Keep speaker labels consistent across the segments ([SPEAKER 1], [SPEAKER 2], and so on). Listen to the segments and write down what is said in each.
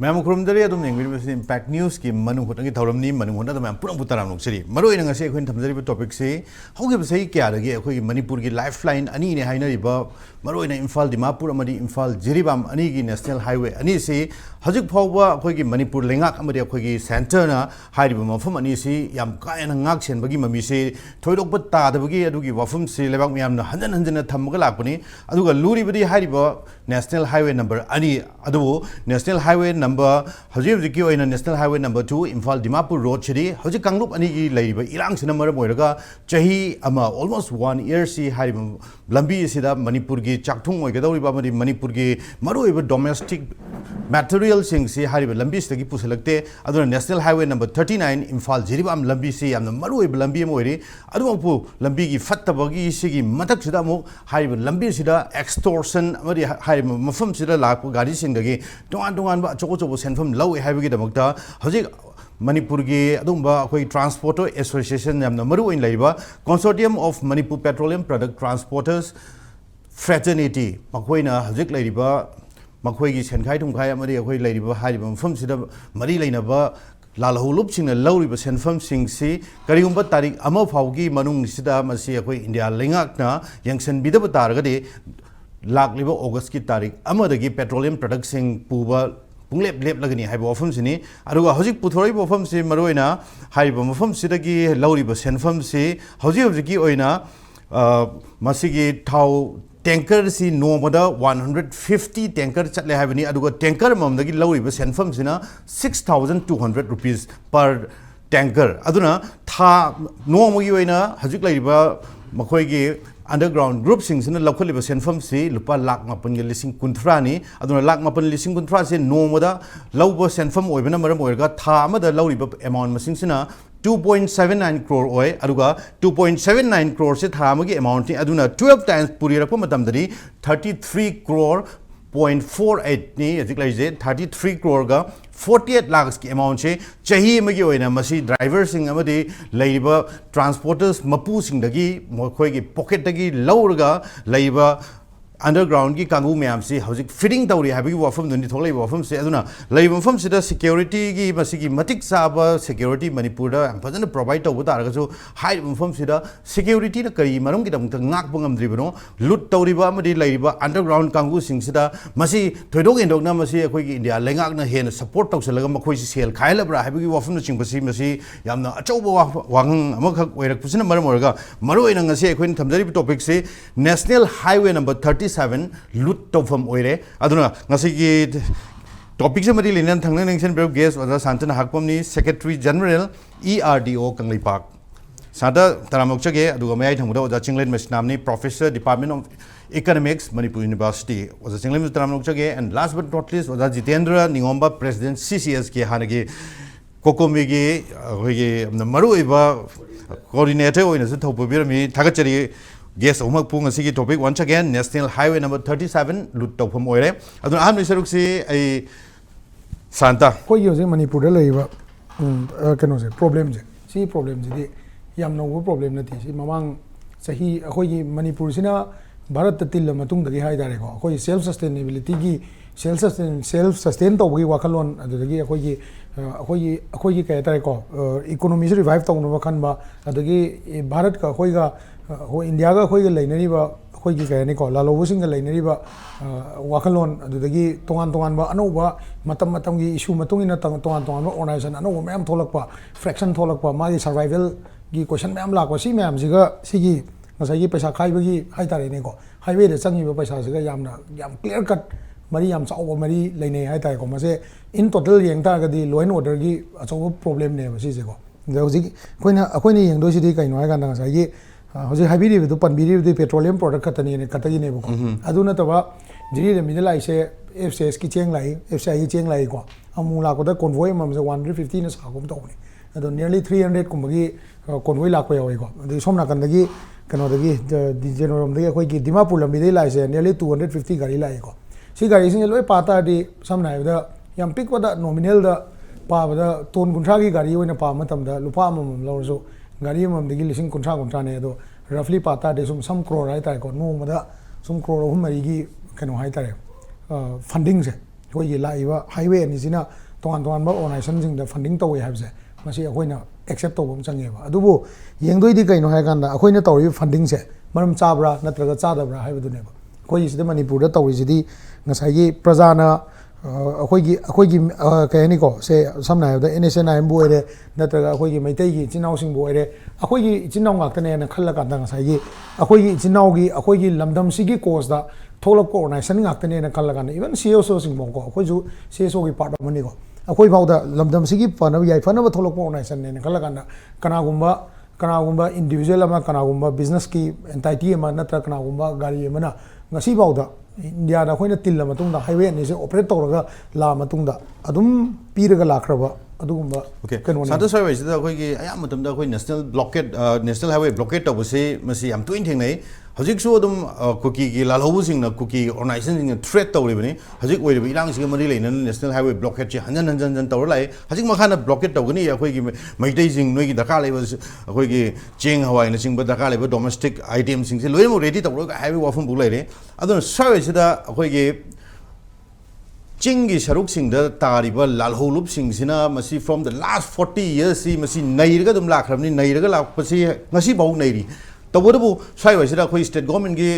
[SPEAKER 1] Ma'am खुरमदरी अदुम येंगिरिबसि impact news की मनु होतंगी थौरमनी मनु होना ma'am पुरम पुतराम नोक्सरी मरोइन ngase अखोइन थमजरिब topic से हौगे सही क्या लगे अखोई मणिपुर की लाइफ लाइन अनि ने हाइनरिब मरोइन इम्फाल दिमापुर अमदी इम्फाल जिरिबाम अनि की नेशनल हाईवे अनि से हजिक फावबा अखोई की मणिपुर लेंगाक अमदी अखोई की सेंटर ना हाइरिब मफम अनि से याम कायना ngak सेनबगी ममी से थोइदोक तादबगी अदुगी वफम से लेबाक मियाम हंजन हंजन थमगा लाकपनी अदुगा लूरिबदी हाइरिब नेशनल हाईवे नंबर अनि अदु नेशनल हाईवे नंबर हजिक national highway number 2 Imphal Dimapur road से हजिक कांगलुप अनि की लेरिब इरांगसिना मरम ओइरगा चाही अमा ऑलमोस्ट 1 ईयर से हाइरिब लंबी सिदा मणिपुर की चाकथुंग ओइगदौरिबा मदि मणिपुर की मरुइब डोमेस्टिक मटेरियल सिंग से हाइरिब लंबी सिदगी पुसलकते अदुना national highway number 39 Imphal Jiribam लंबी से यामना मरुइब लंबी अम ओइरि अदुमपु लंबी की फत्तबगी सिगी मथक सिदा मु हाइरिब लंबी सिदा एक्सटॉर्शन अमदि हाइरिब मफम सिदा लाक गाड़ी सिंगदगी तोंगान तोंगान बा चोको चोको सेनफम लौ हाइबगी दमकता हजिक मणिपुर की अदुंबा अखोई ट्रांसपोर्टर एसोसिएशन यामना मरु ओइन लैबा consortium of Manipur petroleum product transporters fraternity मखोइना हजिक लैरिबा मखोई की सेनखाई तुमखाई अमदि अखोई लैरिबा हाइरिबा मफम सिदा मरी लैनबा लालहौलुप सिंगना लौरिबा सेनफम सिंगसी करिगुंबा तारीख अमा फावगी मनुंग सिदा मसी अखोई इंडिया लेंगाकना यंगसन बिदब तारगदे लाकलिबा अगस्त की तारीख अमदगी पेट्रोलियम प्रोडक्ट सिंग पुबा पुंगलेप लेप लगनी हाइबा वफम सिनी अरुगा हजिक पुथोरिबा वफम से मरोइना हाइबा वफम सिदगी लौरिबा सेनफम से हजिक हजिकी ओइना मसिगी थाव टैंकर से नोमदा 150 टैंकर चले हाइबनी अरुगा टैंकर ममदगी लौरिबा सेनफम सिना 6200 रुपीस पर टैंकर अदुना था नोमगी ओइना हजिक लैरिबा मखोइगी अंडरग्राउंड ग्रुप सिंह लौखलिब सेनफम से लुपा लाख मापन लिसिंग कुंथ्रानी अदुना लाख मापन लिसिंग कुंथ्रा से नोमदा लौब सेनफम ओइबना मरम ओइरगा था अमदा लौरिब अमाउंट मसिंगसिना 2.79 crore ओइ अदुगा 2.79 crore से था अमगी अमाउंट नि अदुना 12 टाइम्स पुरीरक मतमदरी 33 crore 0.48 नि हजिक लैजे 33 crore गा 48 लाख की अमाउंट से चाही मगी ओइना मसी ड्राइवर सिंग अमदी लैरिबा ट्रांसपोर्टर्स मपू सिंगदगी मखोइगी पॉकेट दगी लौरगा लैरिबा अंडरग्राउंड की कांगू मैम से हजिक फिटिंग तौरी हाइबगी वफम दुनि थोलै वफम से अदुना लैब वफम से सिक्योरिटी की मसिगी मतिक साबा सिक्योरिटी मणिपुर दा फजन प्रोवाइड तौब तारगसु हाइ वफम से सिक्योरिटी न करी मरम की दमत ngakpa ngamdribano लूट तौरिबा अमदी लैरिबा अंडरग्राउंड कांगू सिंगसिदा मसी थोइदोक एंडोकना मसी अखोइगी इंडिया लेंगाकना हेन सपोर्ट तौसलगा मखोइ सेल खाइलब्रा हाइबगी वफम चिंगबसी मसी यामना अचौबा वांग अमखक ओइरकपुसिना मरम ओरगा मरोइना ngase अखोइन थमजरी टॉपिक से नेशनल हाईवे नंबर 37 लूट टॉफम ओइरे अदुना ngasi की टॉपिक से मरी लेनन थंगन नेक्सन ब्रेव गेस्ट ओजा सांतन हाकपमनी सेक्रेटरी जनरल ERDO कंगलीपाक सादा तरामोक्चगे अदुगा मयाइ थंगदा ओजा चिंगलेन मेसनामनी professor department of economics Manipur university ओजा चिंगलेन तरामोक्चगे and last but not least ओजा जितेंद्र निंगोंबा प्रेसिडेंट CCS के हानगे कोकोमीगे होइगे मरुइबा कोऑर्डिनेटर ओइनसु थौपबिरमी थागचरी गेस्ट उमक पुंग असिगी topic once again national highway number 37 लूट तौफम ओइरे अदुन आम निसरुक से आई सांता
[SPEAKER 2] कोई होजे मणिपुर लेइबा कनो से प्रॉब्लम जे सी प्रॉब्लम जे याम नोबो प्रॉब्लम नथि सी ममांग सही अखोई मणिपुर सिना भारत तिल मतुंग दगी हाय दारे को अखोई सेल्फ सस्टेनेबिलिटी की सेल्फ सस्टेन तौबगी वाखलोन अदुदगी अखोई कय तारे को इकोनॉमी से रिवाइव तौनो खनबा अदुगी भारत का अखोईगा हो इंडिया का अखोई लेनरीबा अखोई की कयनी को लालोबुसिंग लेनरीबा वाखलोन अदुदगी तोंगान तोंगान बा अनौबा मतम मतम की इशू मतुंगिना तोंगान तोंगान ऑर्गेनाइजेशन अनौबा मैम थोलकपा फ्रैक्शन थोलकपा मागी सर्वाइवल की क्वेश्चन मैम लाको सी मैम सिगा सिगी ngसाई पैसा खाइबगी हाय तारेने को हाईवे दे चंगिबा पैसा सिगा याम क्लियर कट मरी याम चाव मरी लेने हाय तारे को मसे इन टोटल येंग तागदी लॉ एंड ऑर्डर की अचौ प्रॉब्लम ने बसी से को हजिक अखोइना येंगदो सिदी कइनो हाय गाना ngसाई हजिक हाइबिरिबदु पनबिरिबदु पेट्रोलियम प्रोडक्ट खतनी कतगिने बको अदु नतबा जिरि मिडल लाइसे FCS की चेंग लाई FCI की चेंग लाई को अमु लाकोदा कॉन्वॉय ममसे 150 न सागुम तौनी अदो नियरली 300 कुमगी कॉन्वॉय लाको यावे को अदु सोमना कंदगी कनोदगी जेनोरमदगी अखोइगी दिमापुर लंबिदे लाइसे नियरली 250 गाड़ी लाई को सी गाड़ी सिंग लोय पाता दि समना हाइबदा याम पिकपदा नॉमिनल दा पाबदा टोन कुंठा की गाड़ी ओइना पा मतमदा लुपा मम लौरसो गाड़ी ममदगी लिसिंग कुंठा ने अदो रफली पाता दे सम क्रोर हाय तारे को नोमदा सम क्रोर 3 की कनो हाय तारे फंडिंग से ꯑꯩꯈꯣꯏꯒꯤ ꯂꯥꯛꯏꯕ ꯍꯥꯏꯋꯦ ꯑꯅꯤꯁꯤꯅ ꯇꯣꯉꯥꯟ ꯇꯣꯉꯥꯟꯕ ꯑꯣꯔꯒꯅꯥꯏꯖꯦꯁꯟꯁꯤꯡꯗ ꯐꯟꯗꯤꯡ ꯇꯧꯋꯦ ꯍꯥꯏꯕꯁꯦ ꯃꯁꯤ ꯑꯩꯈꯣꯏꯅ ꯑꯦꯛꯁꯦꯞ ꯇꯧꯕ ꯑꯃ ꯆꯪꯉꯦꯕ ꯑꯗꯨꯕꯨ ꯌꯦꯡꯗꯣꯏꯗꯤ ꯀꯩꯅꯣ ꯍꯥꯏꯔꯀꯥꯟꯗ ꯑꯩꯈꯣꯏꯅ ꯇꯧꯔꯤꯕ ꯐꯟꯗꯤꯡꯁꯦ ꯃꯔꯝ ꯆꯥꯕ꯭ꯔꯥ ꯅꯠꯇ꯭ꯔꯒ ꯆꯥꯗꯕ꯭ꯔꯥ ꯍꯥꯏꯕꯗꯨꯅꯦꯕ ꯑꯩꯈꯣꯏꯒꯤ ꯁꯤꯗ ꯃꯅꯤꯄꯨꯔꯗ ꯇꯧꯔꯤꯁꯤꯗꯤ ꯉꯁꯥꯏꯒꯤ ꯄ꯭ꯔꯖꯥꯅ ꯑꯩꯈꯣꯏꯒꯤ ꯀꯩ ꯍꯥꯏꯅꯤꯀꯣ ꯁꯦ ꯁꯝꯅ ꯍꯥꯏꯔꯕꯗ NH-37ꯕꯨ ꯑꯣꯏꯔꯦ ꯅꯠꯇ꯭ꯔꯒ ꯑꯩꯈꯣꯏꯒꯤ ꯃꯩꯇꯩꯒꯤ ꯏꯆꯤꯟ ꯏꯅꯥꯎꯁꯤꯡꯕꯨ ꯑꯣꯏꯔꯦ ꯑꯩꯈꯣꯏꯒꯤ ꯏꯆꯤꯟ ꯏꯅꯥꯎ ꯉꯥꯛꯇꯅꯦꯅ ꯈꯜꯂꯀꯥꯟꯗ ꯉꯁꯥꯏꯒꯤ ꯑꯩꯈꯣꯏꯒꯤ ꯏꯆꯤꯟ ꯏꯅꯥꯎꯒꯤ ꯑꯩꯈꯣꯏꯒꯤ ꯂꯝꯗꯝꯁꯤꯒꯤ ꯀꯣꯁꯇ ꯊꯣꯛꯂꯛꯄ ꯑꯣꯔꯒꯅꯥꯏꯖꯦꯁꯟ ꯉꯥꯛꯇꯅꯦꯅ ꯈꯜꯂꯀꯥꯟꯗ ꯏꯚꯟ CSOꯁꯤꯡꯐꯥꯎꯀꯣ ꯑꯩꯈꯣꯏꯁꯨ CSOꯒꯤ ꯄꯥꯔꯠ ꯑꯃꯅꯤꯀꯣ ꯑꯩꯈꯣꯏ ꯐꯥꯎꯗ ꯂꯝꯗꯝꯁꯤꯒꯤ ꯐꯅꯕ ꯌꯥꯏꯐꯅꯕ ꯊꯣꯛꯂꯛꯄ ꯑꯣꯔꯒꯅꯥꯏꯖꯦꯁꯟꯅꯦꯅ ꯈꯜꯂꯀꯥꯟꯗ ꯀꯅꯥꯒꯨꯝꯕ ꯏꯟꯗꯤꯕꯤꯖꯨꯋꯦꯜ ꯑꯃ ꯀꯅꯥꯒꯨꯝꯕ ꯕꯤꯖꯤꯅꯦꯁꯀꯤ ꯑꯦꯟꯇꯥꯏꯇꯤ ꯑꯃ ꯅꯠꯇ꯭ꯔꯒ ꯀꯅꯥꯒꯨꯝꯕ ꯒꯥꯔꯤ ꯑꯃꯅ ꯉꯁꯤꯐꯥꯎꯗ ꯏꯟꯗꯤꯌꯥꯗ ꯑꯩꯈꯣꯏꯅ ꯇꯤꯜꯂ ꯃꯇꯨꯡꯗ ꯍꯥꯏꯋꯦ ꯑꯅꯤꯁꯦ ꯑꯣꯄꯔꯦꯠ ꯇꯧꯔꯒ ꯂꯥꯛꯑ ꯃꯇꯨꯡꯗ ꯑꯗꯨꯝ ꯄꯤꯔꯒ ꯂꯥꯛꯈ꯭ꯔꯕ ꯑꯗꯨꯒꯨꯝꯕ ꯀꯩꯅꯣꯅꯤ
[SPEAKER 1] ꯁꯥꯟꯇ ꯁ꯭ꯋꯥꯏꯋꯥꯏꯁꯤꯗ ꯑꯩꯈꯣꯏꯒꯤ ꯑꯌꯥꯝꯕ ꯃꯇꯝꯗ ꯑꯩꯈꯣꯏ ꯅꯦꯁꯅꯦꯜ ꯍꯥꯏꯋꯦ ꯕ꯭ꯂꯣꯀꯦꯠ ꯇꯧꯕꯁꯤ ꯃꯁꯤ ꯌꯥꯝ ꯇꯣꯏꯅ ꯊꯦꯡꯅꯩ ꯍꯧꯖꯤꯛꯁꯨ ꯑꯗꯨꯝ ꯀꯨꯀꯤꯒꯤ ꯂꯥꯜꯍꯧꯕꯁꯤꯡꯅ ꯀꯨꯀꯤ ꯑꯣꯔꯒꯅꯥꯏꯖꯦꯁꯟꯁꯤꯡꯅ ꯊ꯭ꯔꯦꯠ ꯇꯧꯔꯤꯕꯅꯤ ꯍꯧꯖꯤꯛ ꯑꯣꯏꯔꯤꯕ ꯏꯔꯥꯡꯁꯤꯒ ꯃꯔꯤ ꯂꯩꯅꯅ ꯅꯦꯁꯅꯦल ꯍꯥꯏꯋꯦ ꯕ꯭ꯂꯣꯀꯦꯠꯁꯤ ꯍꯟꯖꯟ ꯇꯧꯔ ꯂꯥꯛꯑꯦ ꯍꯧꯖꯤꯛ ꯃꯈꯥꯗ ꯕ꯭ꯂꯣꯀꯦꯠ ꯇꯧꯒꯅꯤ ꯑꯩꯈꯣꯏꯒꯤ ꯃꯩꯇꯩꯁꯤꯡ ꯅꯣꯏꯒꯤ ꯗꯔꯀꯥꯔ ꯂꯩꯕ ꯑꯩꯈꯣꯏꯒꯤ ꯆꯦꯡ ꯍꯋꯥꯏꯅꯆꯤꯡꯕ ꯗꯔꯀꯥꯔ ꯂꯩꯕ ꯗꯣꯃꯦꯁꯇꯤꯛ ꯑꯥꯏꯇꯦꯝꯁꯤꯡꯁꯦ ꯂꯣꯏꯅꯃꯛ ꯔꯦꯗꯤ ꯇꯧꯔꯒ ꯍꯥꯏꯕ ꯋꯥꯐꯝꯐꯥꯎ ꯂꯩꯔꯦ ꯑꯗꯨꯅ ꯁ꯭ꯋꯥꯏꯁꯤꯗ ꯑꯩꯈꯣꯏꯒꯤ ꯆꯤꯡꯒꯤ ꯁꯔꯨꯛꯁꯤꯡꯗ ꯇꯥꯔꯤꯕ ꯂꯥꯜꯍꯧꯂꯨꯞꯁꯤꯡꯁꯤꯅ ꯃꯁꯤ ꯐ꯭ꯔꯣꯝ ꯗ ꯂꯥꯁ 40 yearsꯁꯤ ꯃꯁꯤ ꯅꯩꯔꯒ ꯑꯗꯨꯝ ꯂꯥꯛꯈ꯭ꯔꯕꯅꯤ ꯅꯩꯔꯒ ꯂꯥꯛꯄꯁꯤ ꯉꯁꯤꯐꯥꯎ ꯅꯩꯔꯤ ꯇꯧꯕꯇꯕꯨ ꯁ꯭ꯋꯥꯏꯋꯥꯏꯁꯤꯗ ꯑꯩꯈꯣꯏ ꯁ꯭ꯇꯦꯠ ꯒꯣꯔꯃꯦꯟꯒꯤ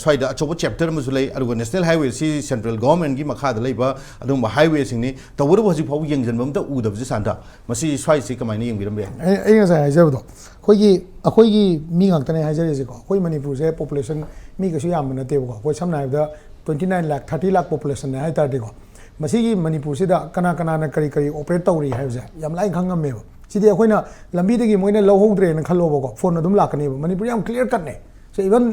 [SPEAKER 1] ꯁ꯭ꯋꯥꯏꯗ ꯑꯆꯧꯕ ꯆꯦꯞꯇꯔ ꯑꯃꯁꯨ ꯂꯩ ꯑꯗꯨꯒ ꯅꯦꯁꯅꯦꯜ ꯍꯥꯏꯋꯦꯁꯤ ꯁꯦꯟꯇ꯭ꯔꯦꯜ ꯒꯣꯔꯃꯦꯟꯒꯤ ꯃꯈꯥꯗ ꯂꯩꯕ ꯑꯗꯨꯒꯨꯝꯕ ꯍꯥꯏꯋꯦꯁꯤꯡꯅꯤ ꯇꯧꯕꯇꯕꯨ ꯍꯧꯖꯤꯛꯐꯥꯎ ꯌꯦꯡꯁꯤꯟꯕ ꯑꯝꯇ ꯎꯗꯕꯁꯤ ꯁꯥꯟꯇ ꯃꯁꯤ ꯁ꯭ꯋꯥꯏꯁꯤ ꯀꯃꯥꯏꯅ ꯌꯦꯡꯕꯤꯔꯝꯕ ꯌꯥꯏ
[SPEAKER 2] ꯑꯩ ꯉꯁꯥꯏ ꯍꯥꯏꯖꯕꯗꯣ ꯑꯩꯈꯣꯏꯒꯤ ꯃꯤ ꯉꯥꯛꯇꯅꯦ ꯍꯥꯏꯖꯔꯤꯁꯦꯀꯣ ꯑꯩꯈꯣꯏ ꯃꯅꯤꯄꯨꯔꯁꯦ ꯄꯣꯄꯨꯂꯦꯁꯟ ꯃꯤ ꯀꯩꯁꯨ ꯌꯥꯝꯕ ꯅꯠꯇꯦꯕꯀꯣ ꯑꯩꯈꯣꯏ ꯁꯝꯅ ꯍꯥꯏꯔꯕꯗ 29 lakh 30 lakh ꯄꯣꯄꯨꯂꯦꯁꯟꯅꯦ ꯍꯥꯏꯇꯥꯔꯗꯤꯀꯣ ꯃꯁꯤꯒꯤ ꯃꯅꯤꯄꯨꯔꯁꯤꯗ ꯀꯅꯥꯅ ꯀꯔꯤ ꯑꯣꯄꯔꯦꯠ ꯇꯧꯔꯤ ꯍꯥꯏꯕꯁꯦ ꯌꯥꯝ ꯂꯥꯏꯅ ꯈꯪꯉꯝꯃꯦꯕ ꯁꯤꯗꯤ ꯑꯩꯈꯣꯏꯅ ꯂꯝꯕꯤꯗꯒꯤ ꯃꯣꯏꯅ ꯂꯧꯍꯧꯗ꯭ꯔꯦꯅ ꯈꯜꯂꯣꯕꯀꯣ ꯐꯣꯟ ꯑꯗꯨꯝ ꯂꯥꯛꯀꯅꯦꯕ ꯃꯅꯤꯄꯨꯔ ꯌꯥꯝ ꯀ꯭ꯂꯤꯌꯔ ꯀꯠꯅꯦ ꯁꯦ ꯏꯚꯟ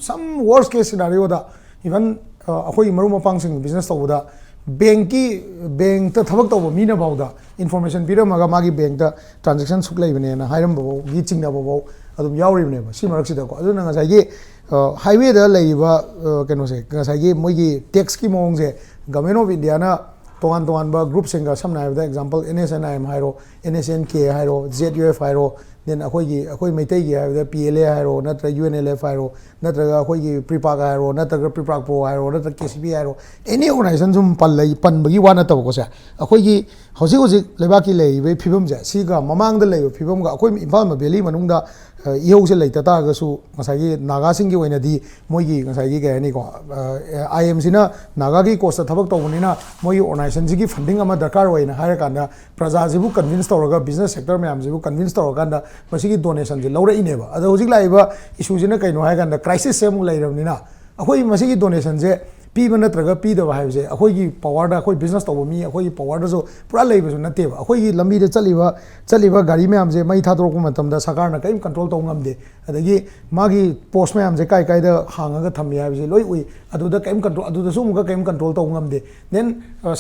[SPEAKER 2] ꯁꯝ ꯋꯥꯔꯁ ꯀꯦꯁ ꯁꯤꯅꯥꯔꯤꯑꯣꯗ ꯏꯚꯟ ꯑꯩꯈꯣꯏꯒꯤ ꯃꯔꯨꯞ ꯃꯄꯥꯡꯁꯤꯡ ꯕꯤꯖꯤꯅꯦꯁ ꯇꯧꯕꯗ ꯕꯦꯡꯛꯇ ꯊꯕꯛ ꯇꯧꯕ ꯃꯤꯅ ꯐꯥꯎꯗ ꯏꯟꯐꯣꯔꯃꯦꯁꯟ ꯄꯤꯔꯝꯃꯒ ꯃꯥꯒꯤ ꯕꯦꯡꯛꯇ ꯇ꯭ꯔꯥꯟꯖꯦꯛꯁꯟ ꯁꯨꯛ ꯂꯩꯕꯅꯦꯅ ꯍꯥꯏꯔꯝꯕꯐꯥꯎꯒꯤ ꯆꯤꯡꯅꯕꯐꯥꯎ ꯑꯗꯨꯝ ꯌꯥꯎꯔꯤꯕꯅꯦꯕ ꯁꯤ ꯃꯔꯛꯁꯤꯗꯀꯣ ꯑꯗꯨꯅ ꯉꯁꯥꯏꯒꯤ ꯍꯥꯏꯋꯦꯗ ꯂꯩꯔꯤꯕ ꯀꯩꯅꯣꯁꯦ ꯉꯁꯥꯏꯒꯤ ꯃꯣꯏꯒꯤ ꯇꯦꯛꯁꯀꯤ ꯃꯑꯣꯡꯁꯦ ꯒꯚꯔꯟꯃꯦꯟꯠ ꯑꯣꯐ ꯏꯟꯗꯤꯌꯥꯅ ꯇꯣꯉꯥꯟꯕ ꯒ꯭ꯔꯨꯞꯁꯤꯡꯒ ꯁꯝꯅ ꯍꯥꯏꯔꯕꯗ ꯑꯦꯛꯖꯥꯝꯄꯜ NH-NIM ꯍꯥꯏꯔꯣ NSNK ꯍꯥꯏꯔோ ZUF ꯍꯥꯏꯔോ ꯗꯦꯟ ꯑꯩꯈꯣꯏ ꯃꯩꯇꯩꯒꯤ ꯍꯥꯏꯕꯗ PLA ꯍꯥꯏꯔꯣ ꯅꯠꯇ꯭ꯔꯒ UNLF ꯍꯥꯏꯔꯣ ꯅꯠꯇ꯭ꯔꯒ ꯑꯩꯈꯣꯏꯒꯤ ꯄ꯭ꯔꯤꯄꯥꯛ ꯍꯥꯏꯔꯣ ꯅꯠꯇ꯭ꯔꯒ ꯄ꯭ꯔꯤꯄꯥꯛ ꯄ꯭ꯔꯣ ꯍꯥꯏꯔꯣ ꯅꯠꯇ꯭ꯔꯒ KCB ꯍꯥꯏꯔꯣ ꯑꯦꯅꯤ ꯑꯣꯔꯒꯅꯥꯏꯖꯦꯁꯟ ꯁꯨꯝ ꯄꯟꯕꯒꯤ ꯋꯥ ꯅꯠꯇꯕꯀꯣ ꯁꯦ ꯑꯩꯈꯣꯏꯒꯤ ꯍꯧꯖꯤꯛ ꯂꯩꯕꯥꯛꯀꯤ ꯂꯩꯔꯤꯕ ꯐꯤꯕꯝꯁꯦ ꯁꯤꯒ ꯃꯃꯥꯡꯗ ꯂꯩꯕ ꯐꯤꯕꯝꯒ ꯑꯩꯈꯣꯏ ꯏꯝꯐꯥꯜ ꯚꯦꯂꯤ ꯃꯅꯨꯡꯗ ꯏꯍꯧꯁꯦ ꯂꯩꯇ ꯇꯥꯔꯒꯁꯨ ꯉꯁꯥꯏꯒꯤ ꯅꯥꯒꯥꯁꯤꯡꯒꯤ ꯑꯣꯏꯅꯗꯤ ꯃꯣꯏꯒꯤ ꯉꯁꯥꯏꯒꯤ ꯀꯩ ꯍꯥꯏꯅꯤꯀꯣ IMꯁꯤꯅ ꯅꯥꯒꯥꯒꯤ ꯀꯣꯁꯇ ꯊꯕꯛ ꯇꯧꯕꯅꯤꯅ ꯃꯣꯏꯒꯤ ꯑꯣꯔꯒꯅꯥꯏꯖꯦꯁꯟꯁꯤꯒꯤ ꯐꯟꯗꯤꯡ ꯑꯃ ꯗꯔꯀꯥꯔ ꯑꯣꯏꯅ ꯍꯥꯏꯔꯀꯥꯟꯗ प्रजाꯁꯤꯕꯨ कन्विंस तौरगा बिजनेस सेक्टर मैमसिबु कन्विंस तौरकांदा मसिगी डोनेशन जे लौरइनेबा अदो हुजिक लाइबा इशूजिना कैनो हायगांदा क्राइसिस से मु लैरबनिना अखोई मसिगी डोनेशन जे पीबा नत्रगा पीदबा हायबजे अखोईगी पावरदा अखोई बिजनेस तौबो मी अखोईगी पावरदा जो पुरा लैबसु नतेबा अखोईगी लंबीदे चलिबा गाड़ी मैमजे मई थादोरको मतमदा सरकारना कई कंट्रोल तौ ngamde अदगी मागी पोस्ट मैमजे काय कायदा हांगागा थम्मी हायबजे लोई उई अदुदा कई कंट्रोल अदुदा सुमुगा कई कंट्रोल तौ ngamde देन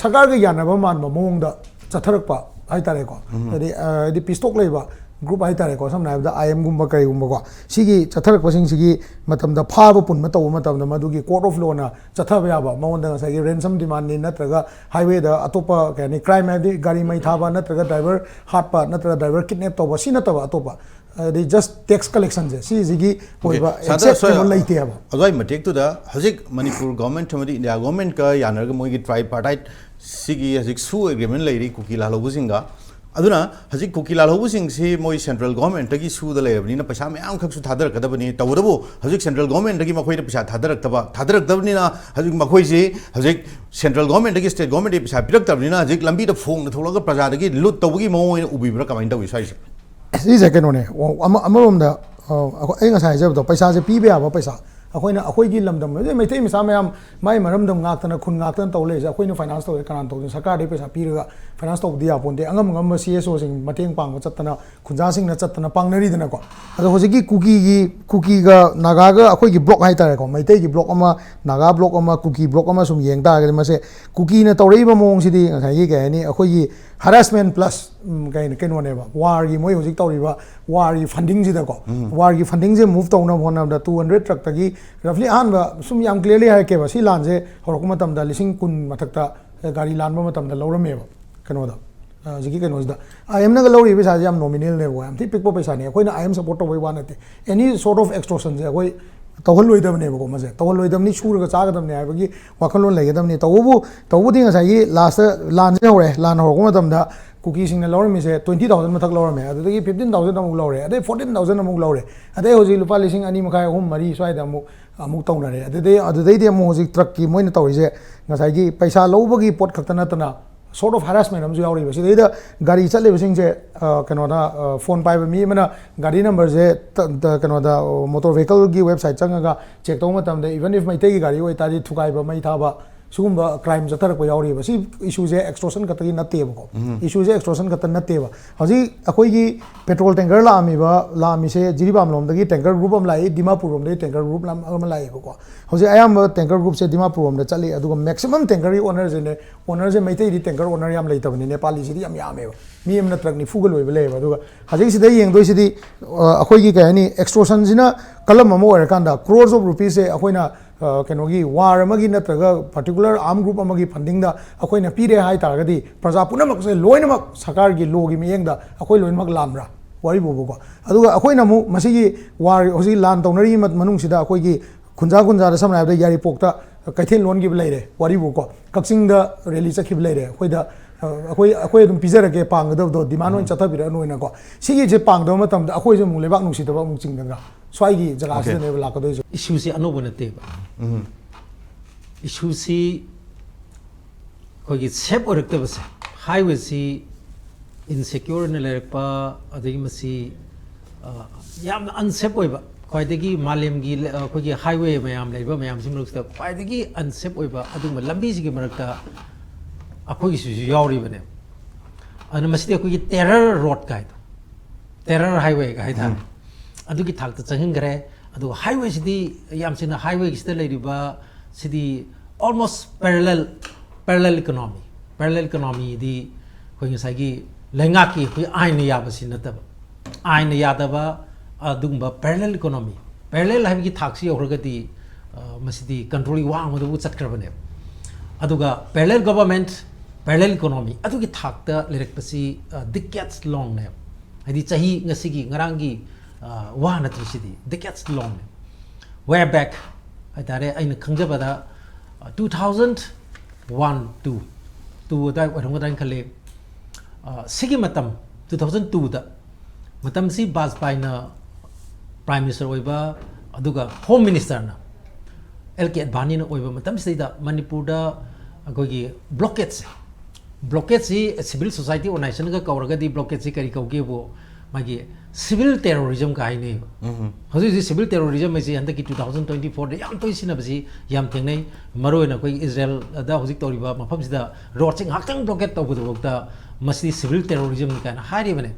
[SPEAKER 2] सरकारगा यानाबा मानबा मोंगदा चथरकपा हाइतारेको अदि पिस्टोक लैबा ग्रुप हाइतारेको समना हायबदा IM गुम्बा कईगुम्बाको सिगी चथरकपसिंग सिगी मतमदा फाबा पुनमा तौ मतमदा मदुगी कोर्ट ऑफ लॉ ना चथबा याबा मौंदा ngसाई रेंसम डिमांड नि नत्रगा हाईवे दा अतोपा कानी क्राइम हायदि गाड़ी मै थाबा नत्रगा ड्राइवर हाटपा नत्रगा ड्राइवर किडनैप तौबा सि नतबा अतोपा दि जस्ट टैक्स कलेक्शन जे सि जिगी ओइबा एक्सेप्ट लैते हाबा
[SPEAKER 1] अजय मटेक तुदा हजिक मणिपुर गवर्नमेंट थमदि इंडिया गवर्नमेंट का यानरगा मोइगी ट्राइपार्टाइट सिगी हजिक सु एग्रीमेंट लैरी कुकी लालौबसिंगा अदुना हजिक कुकी लालौबसिंग सि मोइ सेंट्रल गवर्नमेंट तगी सुदा लैरबनिना पैसा मयाम खकसु थादरकदबनि तवदबो हजिक सेंट्रल गवर्नमेंट तगी मखोइदा पैसा थादरकदबनिना हजिक मखोइसि हजिक सेंट्रल गवर्नमेंट तगी स्टेट गवर्नमेंट पैसा पिरक्तबनिना हजिक लंबीदा फोंग थोलगा प्रजा तगी लुट तवगी मोइन उबिब्रा कमाइन तवि साइसे
[SPEAKER 2] सिसे केनोने अमरोमदा अई ngसाई जबदो पैसा जे पीबे याबा पैसा अखोइना अखोइगी लमदम मैथै मिसा मयाम माइ मरमदम गाक्तना खुन गाक्तना तौले जे अखोइना फाइनेंस तौले कनान तौले सरकार दे पैसा पीरगा फाइनेंस तौदि यापोंदे अंगम अंगम CSO सिंग मतेंग पांग चतना खुंजा सिंग न चतना पांगनरीदना को अदो होजिगी कुकीगा नागागा अखोइगी ब्लॉक हाइतारे को मैथैगी ब्लॉक अमा नागा ब्लॉक अमा कुकी ब्लॉक अमा सुम येंग तागे मसे कुकीना तौरेइबा मोंग सिदि ngसाई गायनी अखोइगी harassment plus कैनोनेबा वार की मोइ होजिक तौरिबा वार की फंडिंग जिदको वार की फंडिंग जे मूव तौना होनाबदा 200 ट्रक तगी रफली आनबा सुम याम क्लियरली हायकेबा सि लानजे हरको मतमदा लिसिंग कुन मथक्ता गाड़ी लानबा मतमदा लौरमेबा कनोदा जिकी कनोसदा IM नगा लौरि पैसा जे याम नॉमिनल ने याम थि पिकपो पैसा ने अखोइना IM सपोर्ट तौबै वा नते एनी सॉर्ट ऑफ एक्सटॉर्शन जे अखोइ तौहल्लोइदबनेबको मसे तौहल्लोइदबनी सूरगा चागदबने हाइबगी वाखलोन लेगदबनी तौबुदी ngसाई लास्ट लान से होरे लान होरको मतमदा कुकी सिंगना लौरमिसे 20000 मथक लौरमे अदुदगी 15000 अमुक लौरे अदे 14000 अमुक लौरे अदे होजि लुपा लिसिंग अनि मखाय अहुम मरी स्वाइदा अमुक तौनरे अदुदैदि अमुक होजि ट्रक की मोइन तौरिसे ngसाई पैसा लौबगी pot खक्ता नतना sort of harassment amju yauri basi deida gari chatle basing je kano da phone pai ba mi mana gari number je kano da motor vehicle gi website changa check to matam de even if mai te gi gari oi ta ji thukai ba mai tha ba sugumba crime jatar ko yauri basi issue je extortion ka tagi natte ba ko issue je extortion ka tan natte ba haji akoi gi petrol tanker la mi se jiribam lom da gi tanker group am lai dimapur rom de tanker group lam lai ba ko haji ayam tanker group se dimapur rom da chali adu maximum tanker owner je mai te di tanker owner yam lai tabani nepali si di yam yame ba mi am na truck ni fugal oi ba le ba adu haji si dai yeng doi si di akoi gi ka ni extortion jina kalam am or kanda crores of rupees se akoi na kenogi war amagi natraga particular arm group amagi funding da akoi na pire hai taragadi praja punamak se loinamak sakar gi logi miyeng da akoi loinamak lamra wari bobo ko aduga akoi na mu masigi war hosi lan taunari manung sida akoi gi khunja da samna da yari pokta kaithen lon gi blaire wari boko kaksing da rally chakhi blaire akoi da akoi dum pizara ke pang da do demand on chatha bira noina ko sigi je pang da matam da akoi je mu lebak nung sida ba mu chingdanga swagi jaga se ne la ko do
[SPEAKER 3] issue si ano bonate ba issue si ko gi sep orekta ba se highway si insecure ne lerpa adagi masi yam unsafe oiba khwaidagi malem gi ko gi highway mayam leiba mayam simrukta khwaidagi unsafe oiba aduma lambi si gi marakta akoi gi su yauri bane ana masi ko gi terror road kai terror highway kai tha adugi thak ta changin gare adu highway sidi yam sina highway gi sta leiriba sidi almost parallel economy di ko ngi sagi lenga ki ko aina ya basi nataba aina ya daba adumba parallel economy parallel habi gi thak si orgati masidi controlling wa amadu chakrabane aduga parallel government parallel economy adugi thak ta lerek pasi decades long ne hadi chahi ngasigi ngarangi wa natrishidi decades long way back atare aina khangjabada 2001 2 da warong dan khale sigi matam 2002 da matam si Bajpai na prime minister oiba aduga home minister na LK Advani na oiba matam sida Manipur da agogi blockade si civil society organization ga kauraga di blockade si kari kauge bo magi civil terrorism ka ai ne hoji civil terrorism mai si handa ki 2024 de yam toi sina basi yam thengnai maroi na koi Israel da hoji toriba mafam sida road sing haktang blockade taw bu da masi civil terrorism ni kana hari bane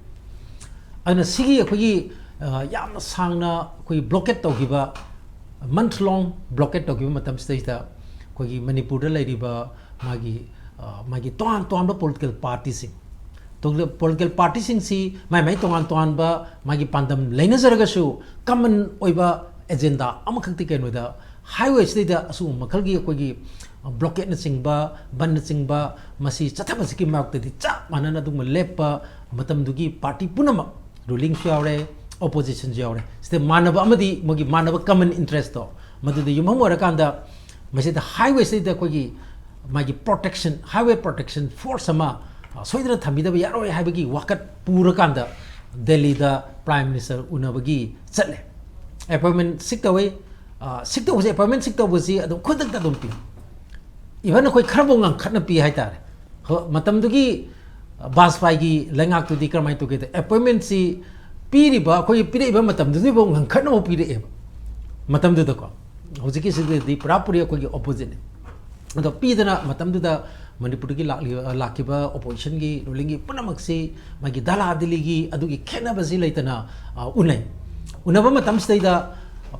[SPEAKER 3] ana sigi koi yam sangna koi blockade taw giba month long blockade taw giba matam sida koi Manipur da lairiba magi toan political parties political parties si mai toan ba magi pandam leina zaragasu common oiba agenda amakhakti kaino da highway sida asu makhalgi kogi blockade na singba ban na singba masi chathaba siki makte di cha manana dum lepa matam dugi party punama ruling yaure opposition yaure sida manaba amadi mogi manaba common interest to madu de yumham warakanda masi da highway sida kogi magi protection highway protection force ama soidra thamidaba yaroi haibagi wakat purakanda Delhi da prime minister unabagi chatle appointment siktawai appointment siktawasi adu khodak da dum pi even koi kharabong ang khatna pi haitare matam dugi Bajpai gi lengak tu di karmai tu ke appointment si piri ba koi piri ba matam du bong ang khatna mo piri e matam du da ko hojiki si di prapuri ko gi opposite ado pidana matam du da Manipur ki lakiba opposition gi ruling gi punamaksi magi dala diligi adugi khena basi leitana unaba matam sida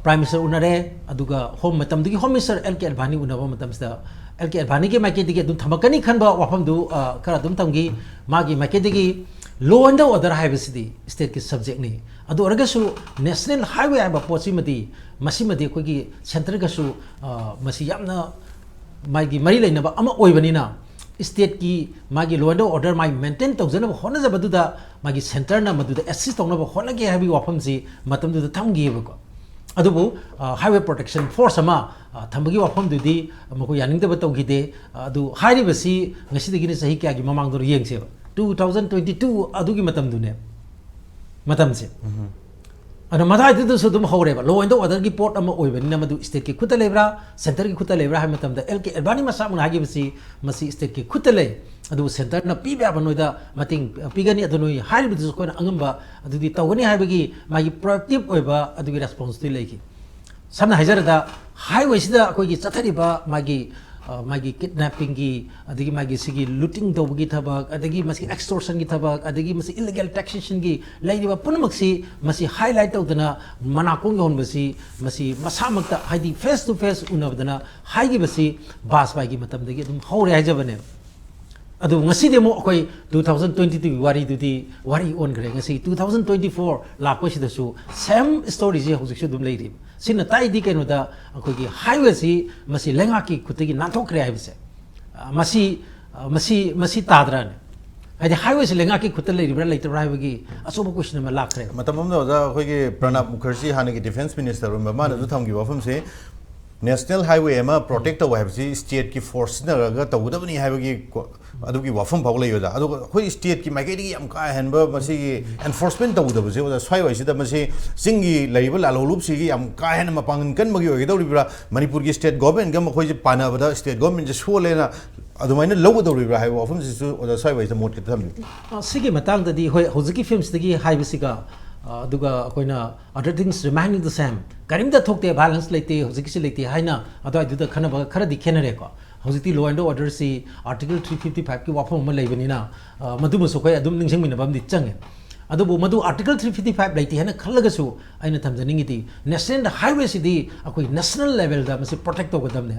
[SPEAKER 3] prime minister unare aduga home matam dugi home minister LK Advani unaba matam sida LK Advani ki maike dige dum thamakani khanba wafam du kara dum tamgi magi maike dige law and order haibasidi state ki subject ni adu orgasu national highway aba pochimadi masimadi ko gi center gasu masi yamna magi mari leinaba ama oibanina state ki magi law and order mai maintain tawjana hona jabadu da magi center na madu da assist tawna ba hona ge habi wafam si matam du thamgi ba ko ꯑꯗꯨꯕꯨ highway protection force ꯑꯃ ꯊꯝꯕꯒꯤ ꯋꯥꯐꯝꯗꯨꯗꯤ ꯃꯈꯣꯏ ꯌꯥꯅꯤꯡꯗꯕ ꯇꯧꯈꯤꯗꯦ ꯑꯗꯨ ꯍꯥꯏꯔꯤꯕꯁꯤ ꯉꯁꯤꯗꯒꯤꯅ ꯆꯍꯤ ꯀꯌꯥꯒꯤ ꯃꯃꯥꯡꯗ ꯌꯦꯡꯁꯦꯕ 2022 ꯑꯗꯨꯒꯤ ꯃꯇꯝꯗꯨꯅꯦ ꯃꯇꯝꯁꯦ ꯑꯗꯣ ꯃꯗꯥꯏꯗꯨꯗꯁꯨ ꯑꯗꯨꯝ ꯍꯧꯔꯦꯕ ꯂꯣ ꯑꯦꯟ ꯑꯣꯔꯗꯔꯒꯤ ꯄꯣꯠ ꯑꯃ ꯑꯣꯏꯕꯅꯤꯅ ꯃꯗꯨ ꯁ꯭ꯇꯦꯠꯀꯤ ꯈꯨꯠꯇ ꯂꯩꯕ꯭ꯔꯥ ꯁꯦꯟꯇꯔꯒꯤ ꯈꯨꯠꯇ ꯂꯩꯕ꯭ꯔꯥ ꯍꯥꯏꯕ ꯃꯇꯝꯗ LK ꯑꯦꯗꯚꯥꯅꯤ ꯃꯁꯥꯃꯛꯅ ꯍꯥꯏꯈꯤꯕꯁꯤ ꯃꯁꯤ ꯁ꯭ꯇꯦꯠꯀꯤ ꯈꯨꯠꯇ ꯂꯩ ꯑꯗꯨꯕꯨ ꯁꯦꯟꯇꯔꯅ ꯄꯤꯕ ꯌꯥꯕ ꯅꯣꯏꯗ ꯃꯇꯦꯡ ꯄꯤꯒꯅꯤ ꯑꯗꯨ ꯅꯣꯏ ꯍꯥꯏꯔꯤꯕꯗꯨꯁꯨ ꯑꯩꯈꯣꯏꯅ ꯑꯉꯝꯕ ꯑꯗꯨꯗꯤ ꯇꯧꯒꯅꯤ ꯍꯥꯏꯕꯒꯤ ꯃꯥꯒꯤ ꯄ꯭ꯔꯣꯑꯦꯛꯇꯤꯚ ꯑꯣꯏꯕ ꯑꯗꯨꯒꯤ ꯔꯦꯁꯄꯣꯟꯁꯇꯤ ꯂꯩꯈꯤ ꯁꯝꯅ ꯍꯥꯏꯖꯔꯕꯗ हाईवेसिदा अखोगी चथरिबा मागी किडनैपिंग की मागी सिगी लूटिंग तौबगी थबक अदगी मसी एक्सटोर्शन की थबक अदगी मसी इलीगल टैक्सेशन की लेरिबा पुनमक्सी मसी हाईलाइट तौदना मनाकोंग होनबसी मसी मसामक्ता हाइदी फेस टू फेस उनबदना हाइगी बसी बास बागी मतमदगी अदुम हौरे हाइजबने अदु ngasi demo akoi 2022 wari dudi wari on gre ngasi 2024 lakpo sida su same story je hojik su dum leiri sin tai di keno da akoi gi highway si masi lenga ki khutigi nathok kre haibse masi tadra ne adi highway si lenga ki khut leiri bra later rive gi asoba question ma lakre
[SPEAKER 1] matamam da ja akoi gi Pranab Mukherjee hana gi defense minister ma ma na tham gi wafam se national highway ma protect the web state ki force na ga tawdabni haibagi अदुगी वाफम फाव लेयोदा अदु खोई state की माइकेडी यम का हेनबा मसी enforcement तौदब जे ओदा स्वाइ वाइसिदा मसी सिंगी लैबा लालोलुप सिगी यम का हेन मपांगन कन मगी ओगे दौरिब्रा मणिपुर की स्टेट गवर्नमेंट गम खोई जे पानाबदा स्टेट गवर्नमेंट जे सोलेना अदुमाइना लौब दौरिब्रा हाइ वाफम सिसु ओदा स्वाइ वाइसिदा मोट के थमि
[SPEAKER 3] सिगी मतंगददी होय होजकी फिल्म्स दगी हाइबसिगा अदुगा अकोइना other things remaining the same करिमदा थोकते बैलेंस लेते होजकी लेते हाइना अदो अदुदा खनबा खरा दिखेनरे को हौजिती लो एंड ऑर्डर से आर्टिकल 355 की वाफम म लेबनिना मदुमसो खय अदुम निंगसिंगमिनबमदि चंगे अदुबु मदु आर्टिकल 355 लेती हैना खलगसु आइना थमजनिंगिति नेशनल हाईवे सिदी अकोइ नेशनल लेवल दा मसी प्रोटेक्ट तोगदमने